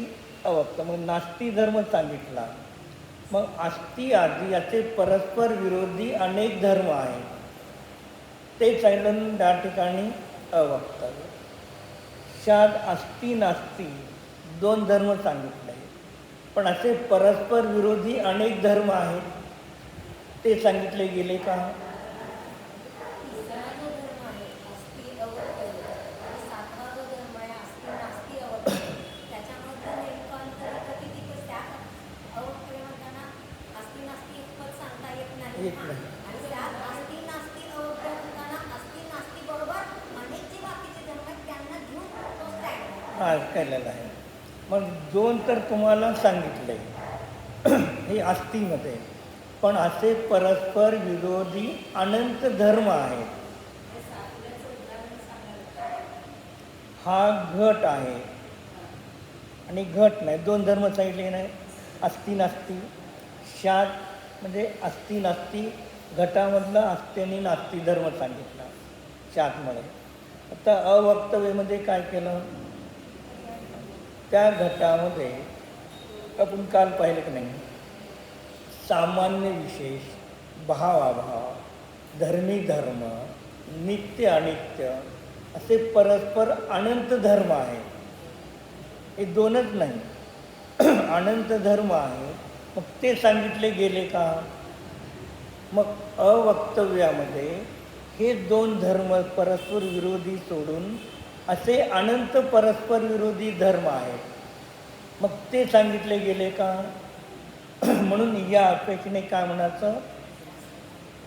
अवक्त. मग नास्ती धर्म सांगितला. मग अस्थि आदी याचे परस्पर विरोधी अनेक धर्म आहेत, ते सांगितलं त्या ठिकाणी अवक्तव्य. शाद अस्थि नास्ती दोन धर्म सांगितले, पण असे परस्पर विरोधी अनेक धर्म आहेत, ते सांगितले गेले का? केलेलं आहे. मग दोन तर तुम्हाला सांगितले हे अस्थीमध्ये, पण असे परस्पर विरोधी अनंत धर्म आहेत. हा घट आहे आणि घट नाही, दोन धर्म सांगितले नाही, अस्थि नास्ती. शाद म्हणजे अस्थि नास्ती, घटामधला अस्थि आणि नास्ती धर्म सांगितला शादमध्ये. आता अवक्तव्यमध्ये काय केलं, त्या घटामध्ये आपण काल पाहिलं की नाही, सामान्य विशेष, भावाभाव, धर्मी धर्म, नित्य अनित्य असे परस्पर अनंत धर्म आहेत. हे दोनच नाही, अनंत धर्म आहे, मग ते सांगितले गेले का? मग अवक्तव्यामध्ये हे दोन धर्म परस्पर विरोधी सोडून असे अनंत परस्पर विरोधी धर्म आहेत, मग ते सांगितले गेले का? म्हणून या अपेक्षेने काय म्हणायचं,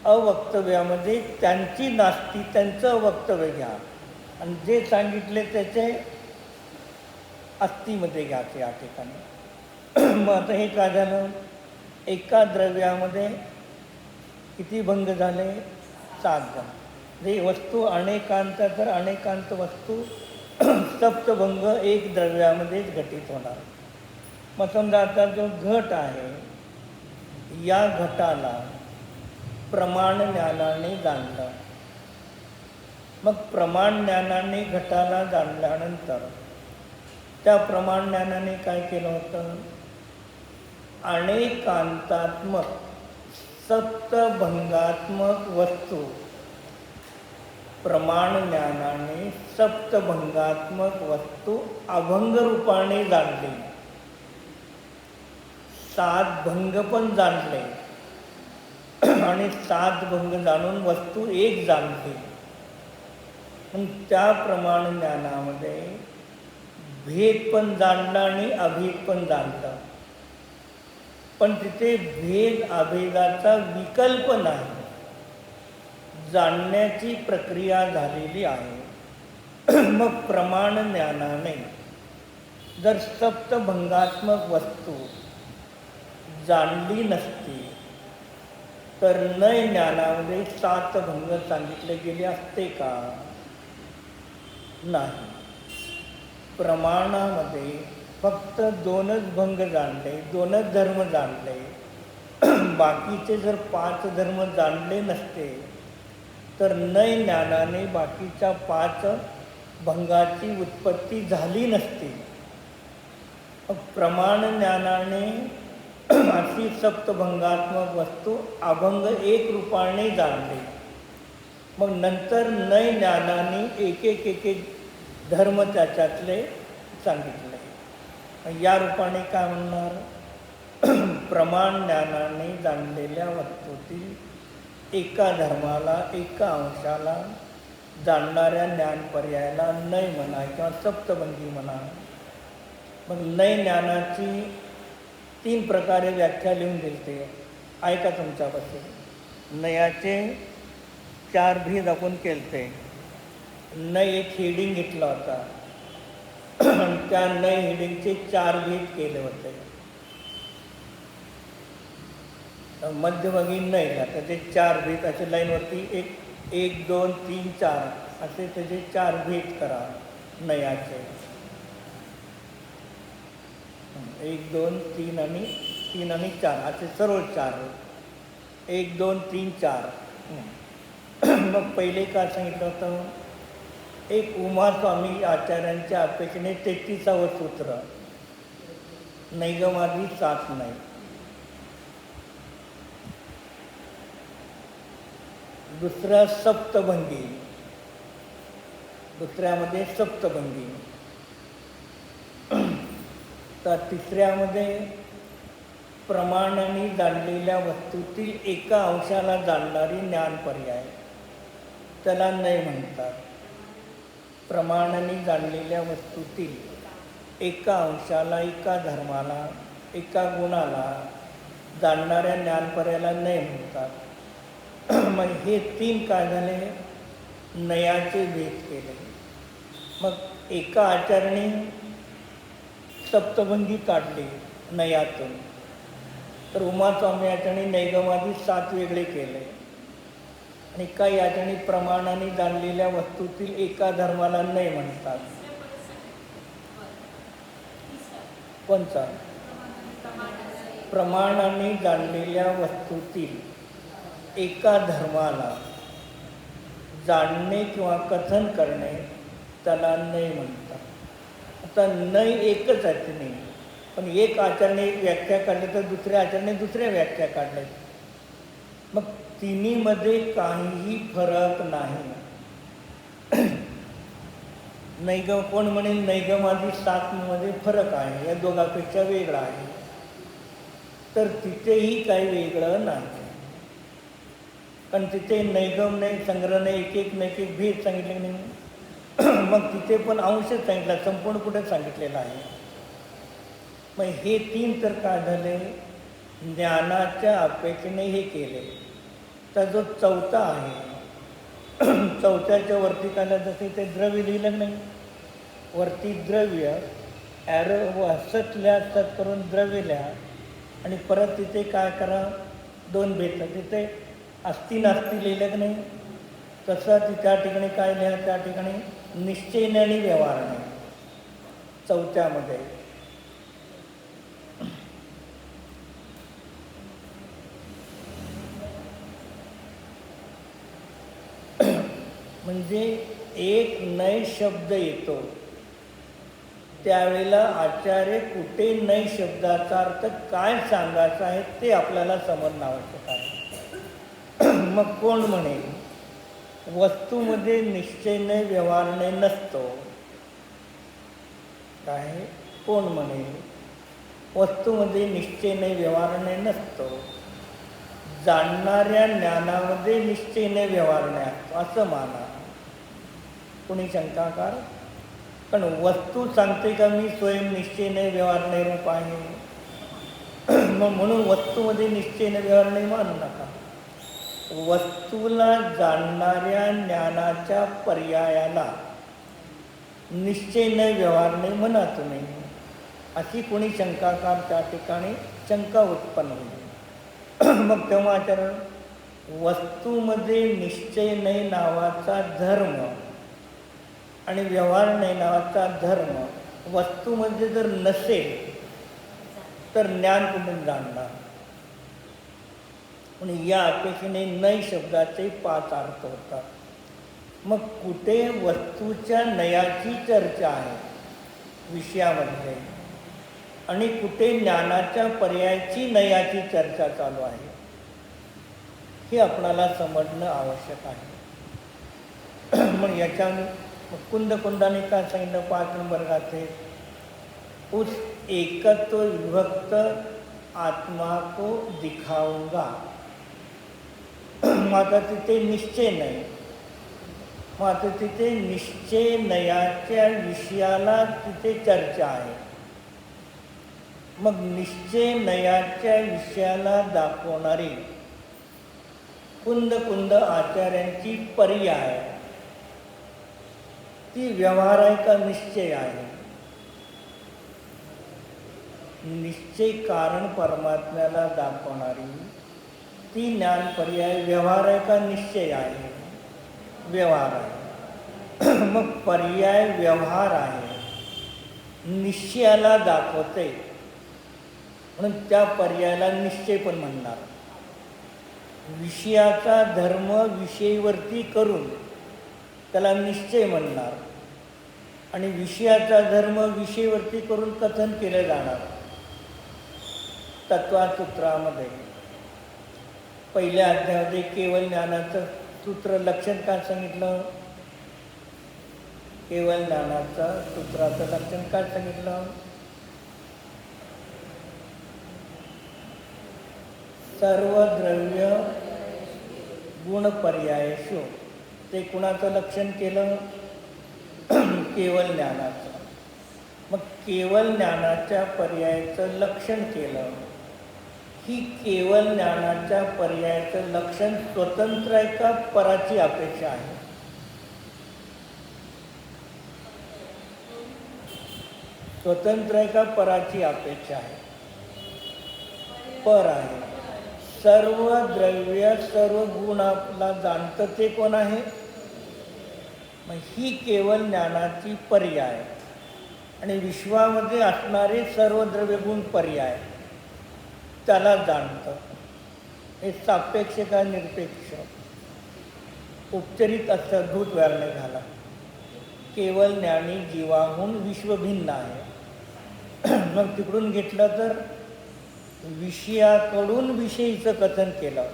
अवक्तव्यामध्ये त्यांची नास्ती, त्यांचं वक्तव्य घ्या आणि जे सांगितले त्याचे अस्तीमध्ये घ्यायचे या ठिकाणी. मग आता हे काय झालं, एका द्रव्यामध्ये किती भंग झाले? 7 भंग. जे वस्तू अनेकांत, तर अनेकांत वस्तू सप्तभंग एक द्रव्यामध्येच घटित होणार. मग समजा आता जो घट आहे, या घटाला प्रमाण ज्ञानाने जाणलं. मग प्रमाण ज्ञानाने घटाला जाणल्यानंतर त्या प्रमाण ज्ञानाने काय केलं होतं, अनेकांतात्मक सप्तभंगात्मक वस्तू प्रमाण ज्ञानाने सप्तभंगात्मक वस्तू अभंग रूपाने जाणली. 7 भंग पण जाणले आणि 7 भंग जाणून वस्तू एक जाणली. पण त्या प्रमाण ज्ञानामध्ये भेद पण जाणला आणि अभेद पण जाणला. पण तिथे भेद अभेदाचा विकल्प नाही, जाणण्याची प्रक्रिया झालेली आहे. मग प्रमाण ज्ञानाने जर सप्तभंगात्मक वस्तू जाणली नसती तर नय ज्ञानामध्ये 7 भंग सांगितले गेले असते का? नाही. प्रमाणामध्ये फक्त 2च भंग जाणले, 2च धर्म जाणले. बाकीचे जर 5 धर्म जाणले नसते तर नय ज्ञानाने बाकीच्या 5 भंगाची उत्पत्ती झाली नसती. प्रमाण ज्ञानाने अशी सप्तभंगात्मक वस्तू अभंग एक रूपाने जाणली. मग नंतर नय ज्ञानाने एक एक धर्म त्याच्यातले सांगितले. या रूपाने काय म्हणणार, प्रमाण ज्ञानाने जाणलेल्या वस्तूतील एका धर्माला, एका अंशाला जाणणाऱ्या ज्ञान पर्यायाला नय म्हणा किंवा सप्तभंगी म्हणा. मग नय ज्ञानाची 3 प्रकारे व्याख्या लिहून दिली. ऐका तुमच्यापासून. नयाचे 4 भेद आपण केलते. नय एक हेडिंग घेतला होता, त्या नय हेडिंगचे 4 भेद केले होते. मध्यभागी नय त्याचे 4 भेद असे लाईनवरती 1 2 3 4 असे त्याचे 4 भेद करा नयाचे. 1 2 3 आणि 4 असे सर्व 4. 1 2 3 4. मग पहिले काय सांगितलं होतं, एक उमास्वामी आचार्यांच्या अपेक्षेने 33व सूत्र, नैगमादी 7 नाही. दुसरा सप्तभंगी, दुसऱ्यामध्ये सप्तभंगी. तर तिसऱ्यामध्ये प्रमाणाने जाणलेल्या वस्तूतील एका अंशाला जाणणारी ज्ञान पर्याय, त्याला नय म्हणतात. प्रमाणाने जाणलेल्या वस्तूतील एका अंशाला, एका धर्माला, एका गुणाला जाणणाऱ्या ज्ञान पर्यायाला नय म्हणतात. मग हे 3 काय झाले, नयाचे भेद केले. मग एका आचार्याने सप्तभंगी काढली नयातून, तर उमास्वामी आचार्याने नैगमादी 7 वेगळे केले. आणि काही आचार्याने प्रमाणाने जाणलेल्या वस्तूतील एका धर्माला नय म्हणतात. कोणता? प्रमाणाने जाणलेल्या वस्तूतील एका धर्माला जाणणे किंवा कथन करणे त्याला नय म्हणतात. आता नय एकच आहे नाही, पण एक आचार्याने एक व्याख्या काढली तर दुसऱ्या आचार्याने दुसऱ्या व्याख्या काढल्या. मग तिन्हीमध्ये काहीही फरक नाही. नैगम कोण म्हणेल नैगमादी सातमध्ये फरक आहे, या दोघांपेक्षा वेगळा आहे. तर तिथेही काही वेगळं नाही, कारण तिथे नैगम नाही, संग्रह नाही, एक एक भेद सांगितले नाही. मग तिथे पण अंशच सांगितला, संपूर्ण कुठे सांगितलेलं आहे. मग हे तीन तर काय झाले, ज्ञानाच्या अपेक्षेने हे केले. तर जो चौथा आहे, चौथ्याच्या वरती काय जसे ते द्रव्य लिहिलं नाही, वरती द्रव्य ॲरो सत लिहा, सत करून द्रव्य लिहा, आणि परत तिथे काय करा, दोन भेद, तिथे अस्ति नास्ती लिहिलं नाही, तसं त्या ठिकाणी काय लिहा, त्या ठिकाणी निश्चयने आणि व्यवहारने चौथ्यामध्ये. म्हणजे एक नय शब्द येतो त्यावेळेला आचार्य कुठे नय शब्दाचा अर्थ काय सांगायचा आहे ते आपल्याला समजणं आवश्यक आहे. मग कोण म्हणेल वस्तूमध्ये निश्चयने व्यवहारणे नसतो, काय कोण म्हणेल वस्तूमध्ये निश्चयने व्यवहारणे नसतो, जाणणाऱ्या ज्ञानामध्ये निश्चयने व्यवहारणे असतो असं माना. कोणी शंकाकार, पण वस्तू सांगते का मी स्वयं निश्चयने व्यवहारणे रूप आहे, मग म्हणून वस्तूमध्ये निश्चयने व्यवहारणे मानू नका. वस्तूला जाणणाऱ्या ज्ञानाच्या पर्यायाला निश्चयने व्यवहारणे म्हणा तुम्ही, अशी कोणी शंकाकार त्या ठिकाणी शंका उत्पन्न होईल. मग तेव्हा आचार्य वस्तूमध्ये निश्चय नाही नावाचा धर्म आणि व्यवहार नाही नावाचा धर्म वस्तूमध्ये जर नसेल तर ज्ञान कुठून जाणणार. म्हणून या अपेक्षेने नय शब्दाचे 5 अर्थ होतात. मग कुठे वस्तूच्या नयाची चर्चा आहे विषयामध्ये आणि कुठे ज्ञानाच्या पर्यायाची नयाची चर्चा चालू आहे हे आपणाला समजणं आवश्यक आहे. मग याच्या कुंदाने काय सांगितलं 5 नंबर गाथे, उस एकत्व विभक्त आत्मा को दिखाऊंगा. मग आता तिथे निश्चय नाही, मग आता तिथे निश्चय नयाच्या विषयाला तिथे चर्चा आहे. मग निश्चय नयाच्या विषयाला दाखवणारी कुंद आचार्यांची पर्याय ती व्यवहार आहे का निश्चय आहे. निश्चय कारण परमात्म्याला दाखवणारी ती ज्ञान पर्याय व्यवहार आहे का निश्चय आहे, व्यवहार आहे. मग पर्याय व्यवहार आहे, निश्चयाला दाखवते म्हणून त्या पर्यायाला निश्चय पण म्हणणार. विषयाचा धर्म विषयीवरती करून त्याला निश्चय म्हणणार आणि विषयाचा धर्म विषयीवरती करून कथन केलं जाणार. तत्त्वसूत्रामध्ये पहिल्या अध्यायामध्ये केवळ ज्ञानाचं सूत्र लक्षण काय सांगितलं, केवळ ज्ञानाचं सूत्राचं लक्षण काय सांगितलं, सर्व द्रव्य गुणपर्यायेषु. ते कुणाचं लक्षण केलं, केवळ ज्ञानाचं. मग केवळ ज्ञानाच्या पर्यायाचं लक्षण केलं. ही केवळ ज्ञानाच्या पर्यायाचं लक्षण स्वतंत्र आहे का पराची अपेक्षा आहे. स्वतंत्र आहे का पराची अपेक्षा आहे, पर आहे. सर्व द्रव्य सर्व गुण आपला जाणतं ते कोण आहे, मग ही केवळ ज्ञानाची पर्याय आणि विश्वामध्ये असणारे सर्व द्रव्य गुण पर्याय त्याला जाणतं. हे सापेक्ष का निरपेक्ष उपचारित अर्थभूत व्यारणे झाला. केवळ ज्ञानी जीवाहून विश्व भिन्न आहे. मग तिकडून घेतलं तर विषयाकडून विषयीचं कथन केलं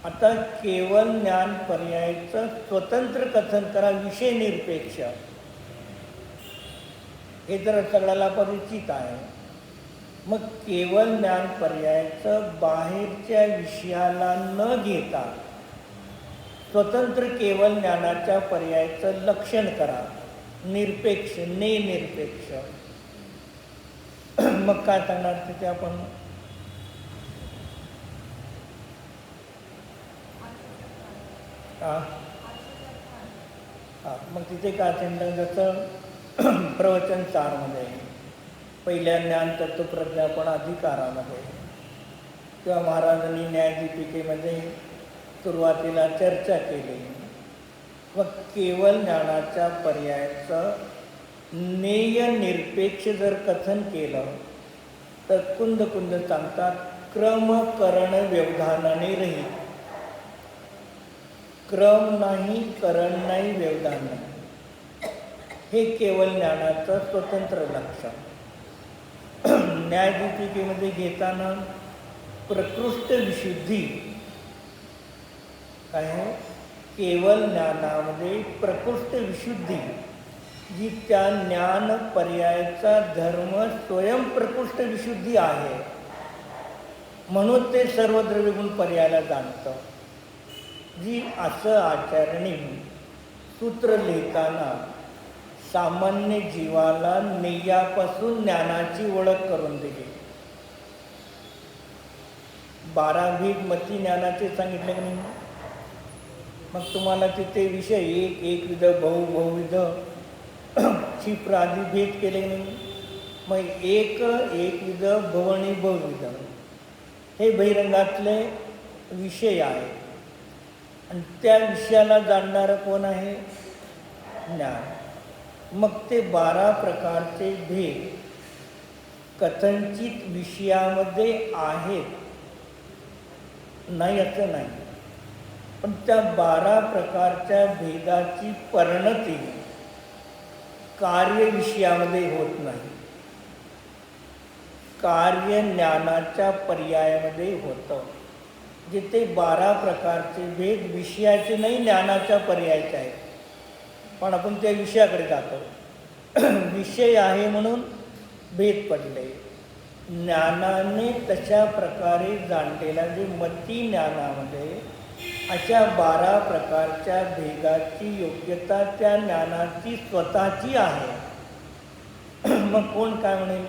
आता केवळ ज्ञान पर्यायाचं स्वतंत्र कथन करा, विषय निरपेक्ष, हे तर सगळ्याला परिचित आहे. मग केवळ ज्ञान पर्यायाचं बाहेरच्या विषयाला न घेता स्वतंत्र केवळ ज्ञानाच्या पर्यायाचं लक्षण करा, निरपेक्ष, निरपेक्ष. मग काय सांगणार तिथे आपण? मग तिथे काय सांगणार? जसं प्रवचन 4मध्ये पहिल्या ज्ञान तत्वप्रज्ञापन अधिकारामध्ये किंवा महाराजांनी न्यायदीपिकेमध्ये सुरुवातीला चर्चा केली. मग केवळ ज्ञानाच्या पर्यायाचं नेय निरपेक्ष जर कथन केलं तर कुंद सांगतात, क्रमकरण व्यवधानाने रहित. क्रम नाही, करण नाही, व्यवधान नाही, हे केवळ ज्ञानाचं स्वतंत्र लक्षण. न्यायदीपिकेमध्ये घेताना प्रकृष्ट विशुद्धी काय आहे? केवळ ज्ञानामध्ये प्रकृष्ट विशुद्धी, जी त्या ज्ञान पर्यायाचा धर्म स्वयंप्रकृष्ट विशुद्धी आहे, म्हणून ते सर्व द्रव्यगुण पर्यायाला जाणतं. जी असं आचरणी सूत्र लिहिताना सामान्य जीवाला नेयापासून ज्ञानाची ओळख करून दिली. 12 भेद मती ज्ञानाचे सांगितले की नाही? मग तुम्हाला तिथे विषय एकविध, बहुविध, क्षिप्र आदी भेद केले नाही. मग एकविध, भवणी, बहुविध हे बहिरंगातले विषय आहे. आणि त्या विषयाला जाणणारं कोण आहे? ज्ञान. मग ते 12 प्रकारचे भेद कथनचित विषयामध्ये आहेत, नाही असं नाही, पण त्या 12 प्रकारच्या भेदाची परिणती कार्य विषयामध्ये होत नाही, कार्य ज्ञानाच्या पर्यायामध्ये होतं. जिथे 12 प्रकारचे भेद विषयाचे नाही, ज्ञानाच्या पर्यायाचे आहेत, पण आपण त्या विषयाकडे जातो. विषय आहे म्हणून भेद पडले. ज्ञानाने तशा प्रकारे जाणलेल्या जे मती ज्ञानामध्ये अशा 12 प्रकारच्या भेदाची योग्यता त्या ज्ञानाची स्वतःची आहे. मग कोण काय म्हणेल?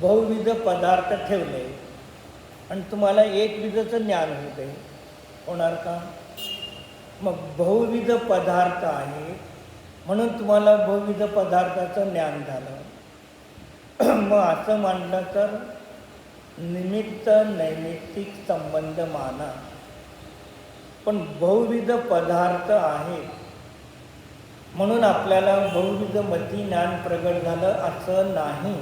बहुविध पदार्थ ठेवले आणि तुम्हाला एकविधचं ज्ञान होते, होणार का? मग बहुविध पदार्थ आहे म्हणून तुम्हाला बहुविध पदार्थाचं ज्ञान झालं. मग असं मानलं तर निमित्त नैमित्तिक संबंध माना, पण बहुविध पदार्थ आहे म्हणून आपल्याला बहुविध मती ज्ञान प्रगट झालं असं नाही.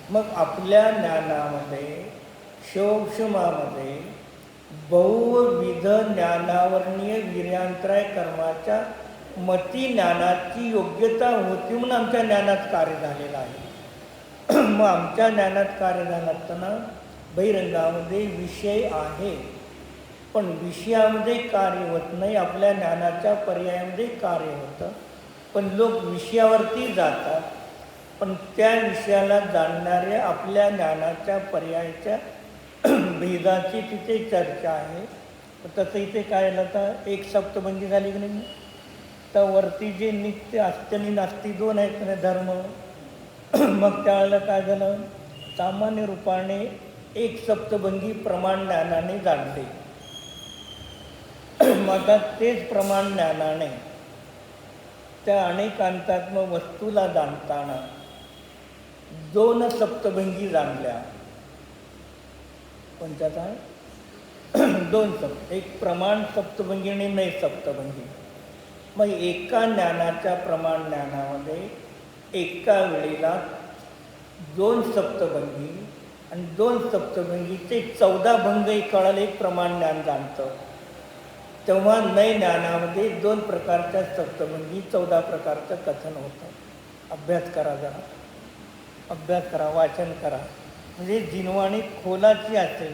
मग आपल्या ज्ञानामध्ये सूक्ष्मामध्ये बहुविध ज्ञानावर्णीय वीर्यांतराय कर्माच्या मती ज्ञानाची योग्यता होती म्हणून आमच्या ज्ञानात कार्य झालेलं आहे. मग आमच्या ज्ञानात कार्य झालं असताना बहिरंगामध्ये विषय आहे, पण विषयामध्ये कार्य होत नाही, आपल्या ज्ञानाच्या पर्यायामध्ये कार्य होतं. पण लोक विषयावरती जातात, पण त्या विषयाला जाणणाऱ्या आपल्या ज्ञानाच्या पर्यायाच्या भेदाची तिथे चर्चा आहे. तसं इथे काय झालं तर एक सप्तभंगी झाली की नाही, तर वरती जे नित्य अस्ति आणि नास्ति 2 आहेत ना धर्म, मग त्यावेळेला काय झालं, सामान्य रूपाने एक सप्तभंगी प्रमाण ज्ञानाने जाणले. मग तेच प्रमाण ज्ञानाने त्या अनेकांतात्म वस्तूला जाणताना 2 सप्तभंगी जाणल्या. कोणत्याचा? 2 सप्त, एक प्रमाण सप्तभंगी आणि नय सप्तभंगी. मग एका ज्ञानाच्या प्रमाण ज्ञानामध्ये एका वेळेला 2 सप्तभंगी आणि 2 सप्तभंगीचे 14 भंग कळाले, एक प्रमाण ज्ञान जाणतं. तेव्हा नय ज्ञानामध्ये 2 प्रकारच्या सप्तभंगी 14 प्रकारचं कथन होतं. अभ्यास करा, जरा अभ्यास करा, वाचन करा, म्हणजे जिनवाणी खोलाची असेल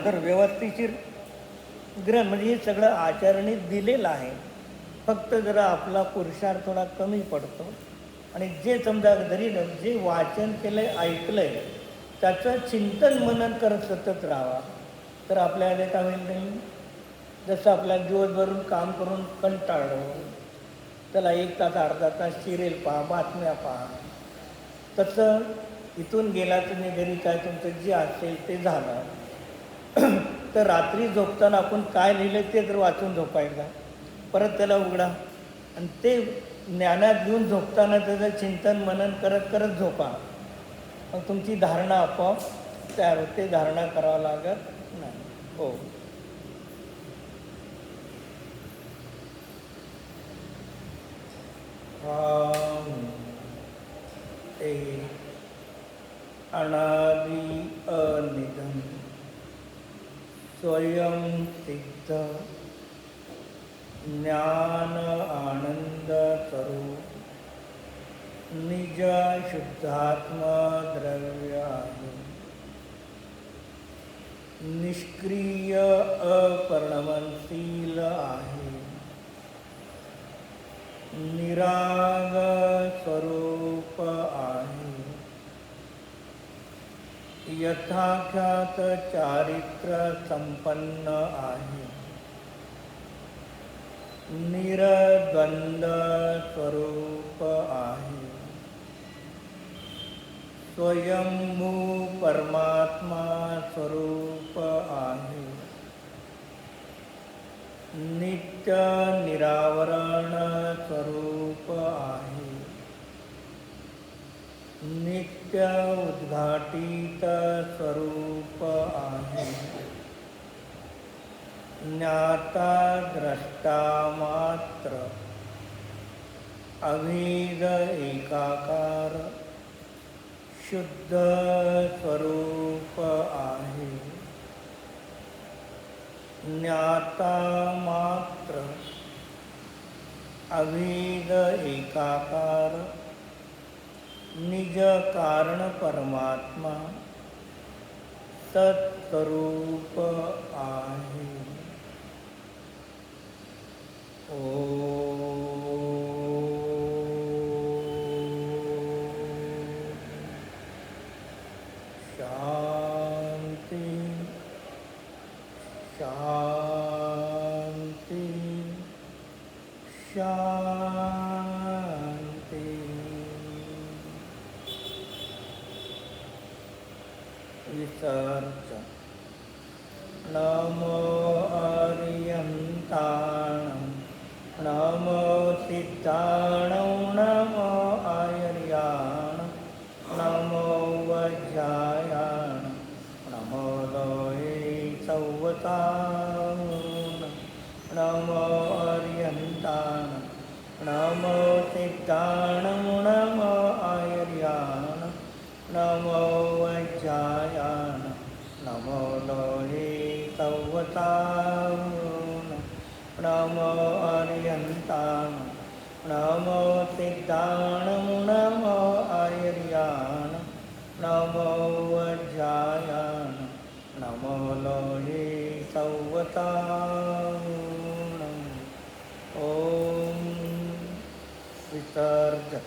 तर व्यवस्थिशीर ग्रहण म्हणजे हे सगळं आचरणीत दिलेलं आहे. फक्त जरा आपला पुरुषार्थ थोडा कमी पडतो. आणि जे समजा जरी जे वाचन केलं आहे, ऐकलं आहे, त्याचं चिंतन मनन करत सतत राहावा. तर आपल्याला काय होईल नाही, जसं आपल्याला दिवसभरून काम करून कंटाळलो, त्याला 1 तास अर्धा तास सिरियल पहा, बातम्या पहा. तसं इथून गेला तुम्ही घरी काय तुमचं जे असेल ते झालं. तर रात्री झोपताना आपण काय लिहिलं ते जर वाचून झोपायचं, परत त्याला उघडा आणि ते ज्ञानात घेऊन झोपताना त्याचं चिंतन मनन करत करत झोपा. मग तुमची धारणा आपोआप तयार होते, धारणा करावं लागत नाही. हो. ते अनादि अनिधन स्वयं सिद्ध ज्ञान आनंद स्वरूप निज शुद्धात्मा द्रव्य आहे. निष्क्रिय अपरिणमनशील आहे. निराग स्वरूप आहे. यथाख्यात चारित्र संपन्न आहे. निरद्वंद स्वरूप आहे. स्वयंभू परमात्मा स्वरूप आहे. नित्य निरावरण स्वरूप आहे. नित्य उद्घाटित स्वरूप आहे. ज्ञाता द्रष्टा मात्र अभेद एकाकार शुद्ध स्वरूप आहे. ज्ञाता मात्र अभेद एकाकार निज कारण परमात्मा सत्स्वरूप आहे. शांति शांति शांति. विसर्जन. नमो अर्यन्ताणं नमो सिद्धाणं नमो आयर्याणं नमो वज्रायाणं नमो लोये सौवताणं नमो अर्यन्ताणं नमो सिद्धाणं नमो आयर्याणं नमो वज्रायाणं नमो लोये सौवताणं नमो अर्यन्ताणं नमो सिद्धाणं नमो आयर्याणं नमो वज्रायाणं नमो लोये सौवताणं. ओम विसर्जन.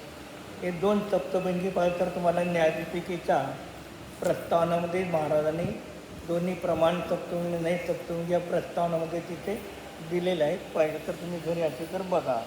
हे 2 सप्तभंगी पाहिजे तर तुम्हाला न्यायदीपिकेच्या प्रस्तावनामध्ये महाराजांनी दोन्ही प्रमाण सप्तभंगी नाही सप्तभंगी या प्रस्तावनामध्ये तिथे दिलेलं आहे. पाहिजे तर तुम्ही घरी असेल तर बघा.